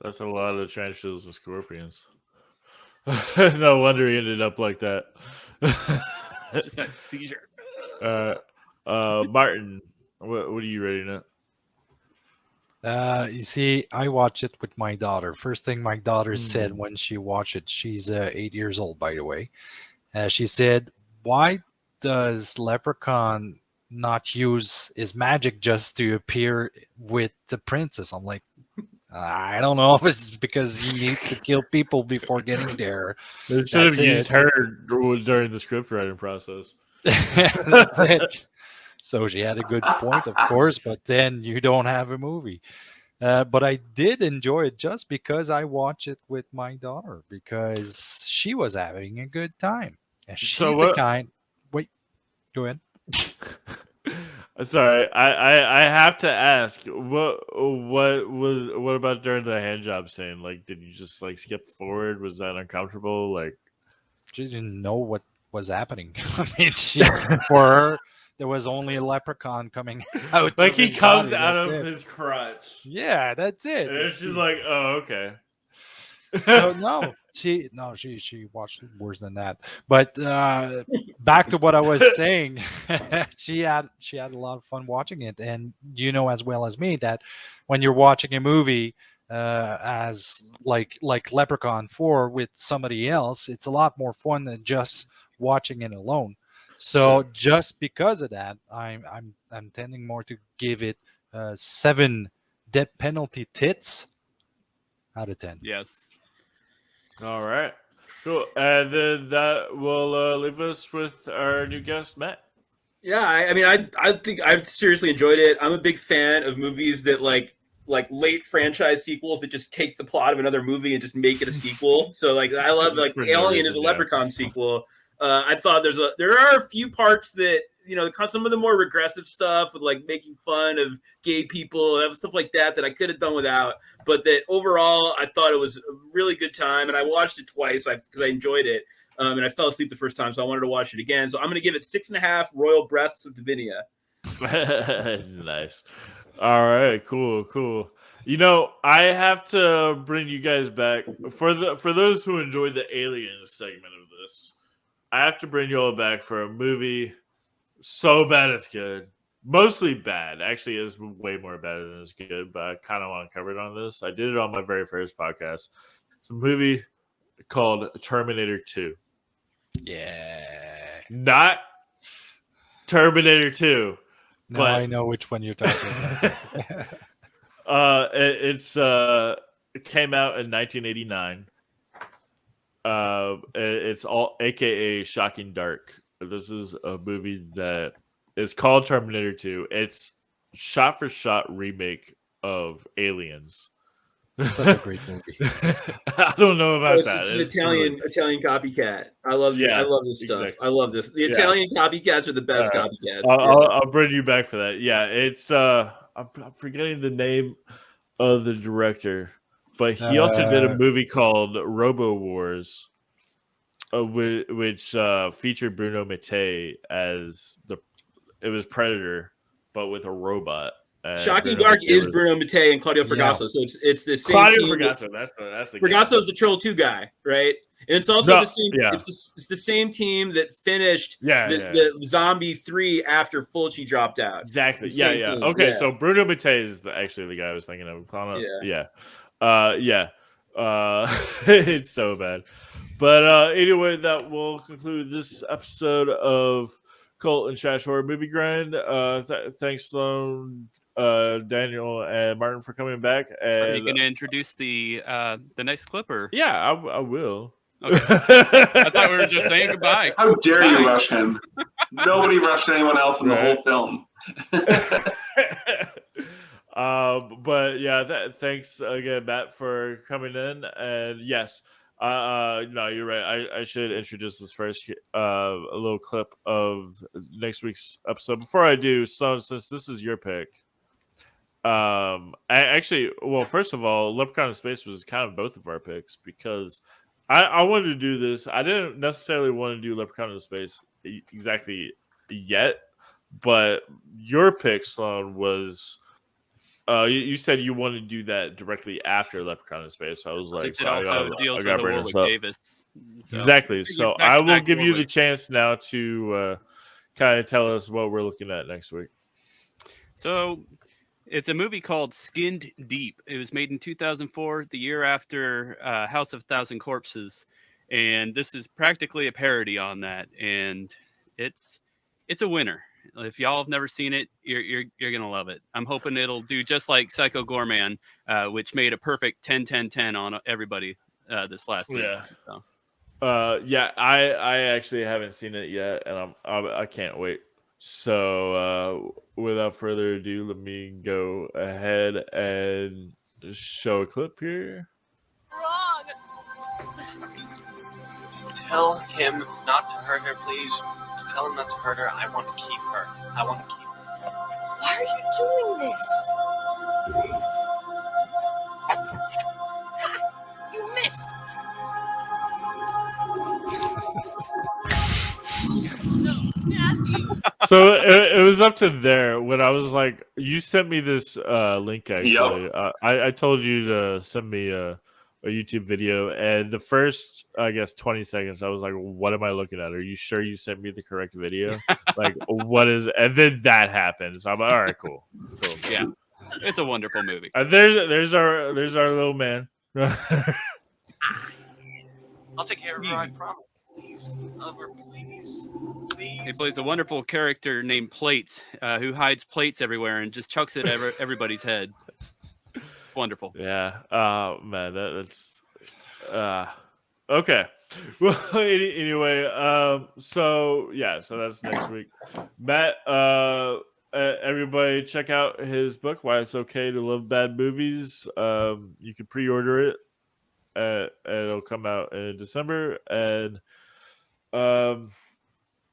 That's a lot of tarantulas and scorpions. No wonder he ended up like that. Just that seizure. Martin, what are you rating it? You see, I watched it with my daughter. First thing my daughter said when she watched it, she's 8 years old, by the way. She said, "Why does Leprechaun not use his magic just to appear with the princess?" I'm like, I don't know if it's because he needs to kill people before getting there. They should have used her during the script writing process. That's it. So she had a good point, of course, but then you don't have a movie. But I did enjoy it just because I watched it with my daughter because she was having a good time. And she's the kind. Wait, go ahead. Sorry, I have to ask. What about during the hand job scene? Like, did you just skip forward? Was that uncomfortable? Like, she didn't know what was happening. I mean, for her, there was only a leprechaun coming out. Like he comes out of his crotch. Yeah, that's it. And she's like, "Oh, okay." So she watched worse than that. But back to what I was saying, she had a lot of fun watching it, and as well as me that when you're watching a movie, as like Leprechaun 4 with somebody else, it's a lot more fun than just watching it alone. So just because of that, I'm tending more to give it 7 death penalty tits out of 10. Yes. All right. Cool. And then that will leave us with our new guest, Matt. Yeah, I mean, I think I've seriously enjoyed it. I'm a big fan of movies that like late franchise sequels that just take the plot of another movie and just make it a sequel. So like I love like Alien is a Leprechaun sequel. I thought there are a few parts that, you know, some of the more regressive stuff with like making fun of gay people and stuff like that I could have done without. But that overall, I thought it was a really good time, and I watched it twice because I enjoyed it. And I fell asleep the first time, so I wanted to watch it again. So I'm going to give it 6.5 royal breasts of Divinia. Nice. All right, cool. You know, I have to bring you guys back for those who enjoyed the Aliens segment of this. I have to bring you all back for a movie so bad it's good. Mostly bad. Actually, it's way more bad than it's good, but I kind of want to cover it on this. I did it on my very first podcast. It's a movie called Terminator 2. Yeah. Not Terminator 2. Now but I know which one you're talking about. It came out in 1989. It's all AKA Shocking Dark. This is a movie that is called Terminator 2. It's shot for shot remake of Aliens. Such a great movie. I don't know about that. It's an Italian copycat. I love this stuff. Exactly. I love this. The Italian copycats are the best copycats. I'll bring you back for that. Yeah, it's I'm forgetting the name of the director, but he also did a movie called Robo Wars, which featured Bruno Mattei as it was Predator, but with a robot. Shocking Dark is Bruno Mattei and Claudio Fragasso, so it's the same. Claudio Fragasso, that's the Fragasso's the Troll 2 guy, right? And it's also the same. Yeah. It's the same team that finished the Zombie 3 after Fulci dropped out. Exactly. Yeah. Okay, so Bruno Mattei is actually the guy I was thinking of. It's so bad. But anyway, that will conclude this episode of Cult and Trash Horror Movie Grind. Thanks, Sloan, Daniel, and Martin for coming back. And are you going to introduce the next clip? Or? Yeah, I will. Okay. I thought we were just saying goodbye. How dare you rush him? Nobody rushed anyone else in the whole film. But yeah, thanks again, Matt, for coming in. And yes, no, you're right. I should introduce this first. A little clip of next week's episode. Before I do, so since this is your pick, first of all, Leprechaun in Space was kind of both of our picks because I wanted to do this. I didn't necessarily want to do Leprechaun in Space exactly yet, but your pick, Sloan, was. You said you wanted to do that directly after Leprechaun in Space. So I was like, I got bring this up. Davis, so. Exactly. So I will give you the chance now to kind of tell us what we're looking at next week. So it's a movie called Skinned Deep. It was made in 2004, the year after House of 1,000 Corpses, and this is practically a parody on that. And it's a winner. If y'all have never seen it, you're gonna love it. I'm hoping it'll do just like Psycho Goreman, which made a perfect 10-10-10 on everybody this last week. Yeah. So. I actually haven't seen it yet, and I can't wait. So without further ado, let me go ahead and show a clip here. Wrong. Tell him not to hurt her, please. Tell him not to hurt her. I want to keep her. I want to keep her. Why are you doing this? You missed. So it was up to there when I was like, you sent me this link actually. Yep. I told you to send me a YouTube video, and the first, I guess, 20 seconds, I was like, what am I looking at? Are you sure you sent me the correct video? Like, what is it? And then that happened. So I'm like, all right, cool. Yeah. It's a wonderful movie. There's our little man. I'll take care of her, I promise. Please, Oliver, please. He plays a wonderful character named Plates, who hides plates everywhere and just chucks it at everybody's head. It's wonderful. Yeah. Oh man, that's okay. Well, anyway, so that's next week. Matt, everybody check out his book, Why It's Okay to Love Bad Movies. You can pre-order it. It'll come out in December, and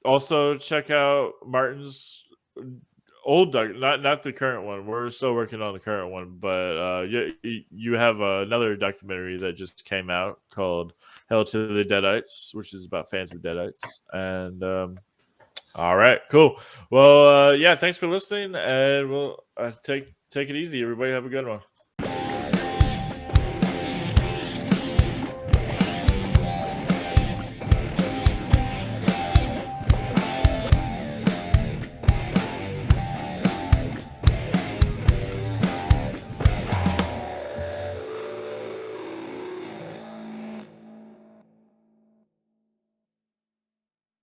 also check out Martin's old not the current one. We're still working on the current one, but you have another documentary that just came out called Hell to the Deadites, which is about fans of Deadites. And all right, cool. Well, thanks for listening, and we'll take it easy. Everybody have a good one.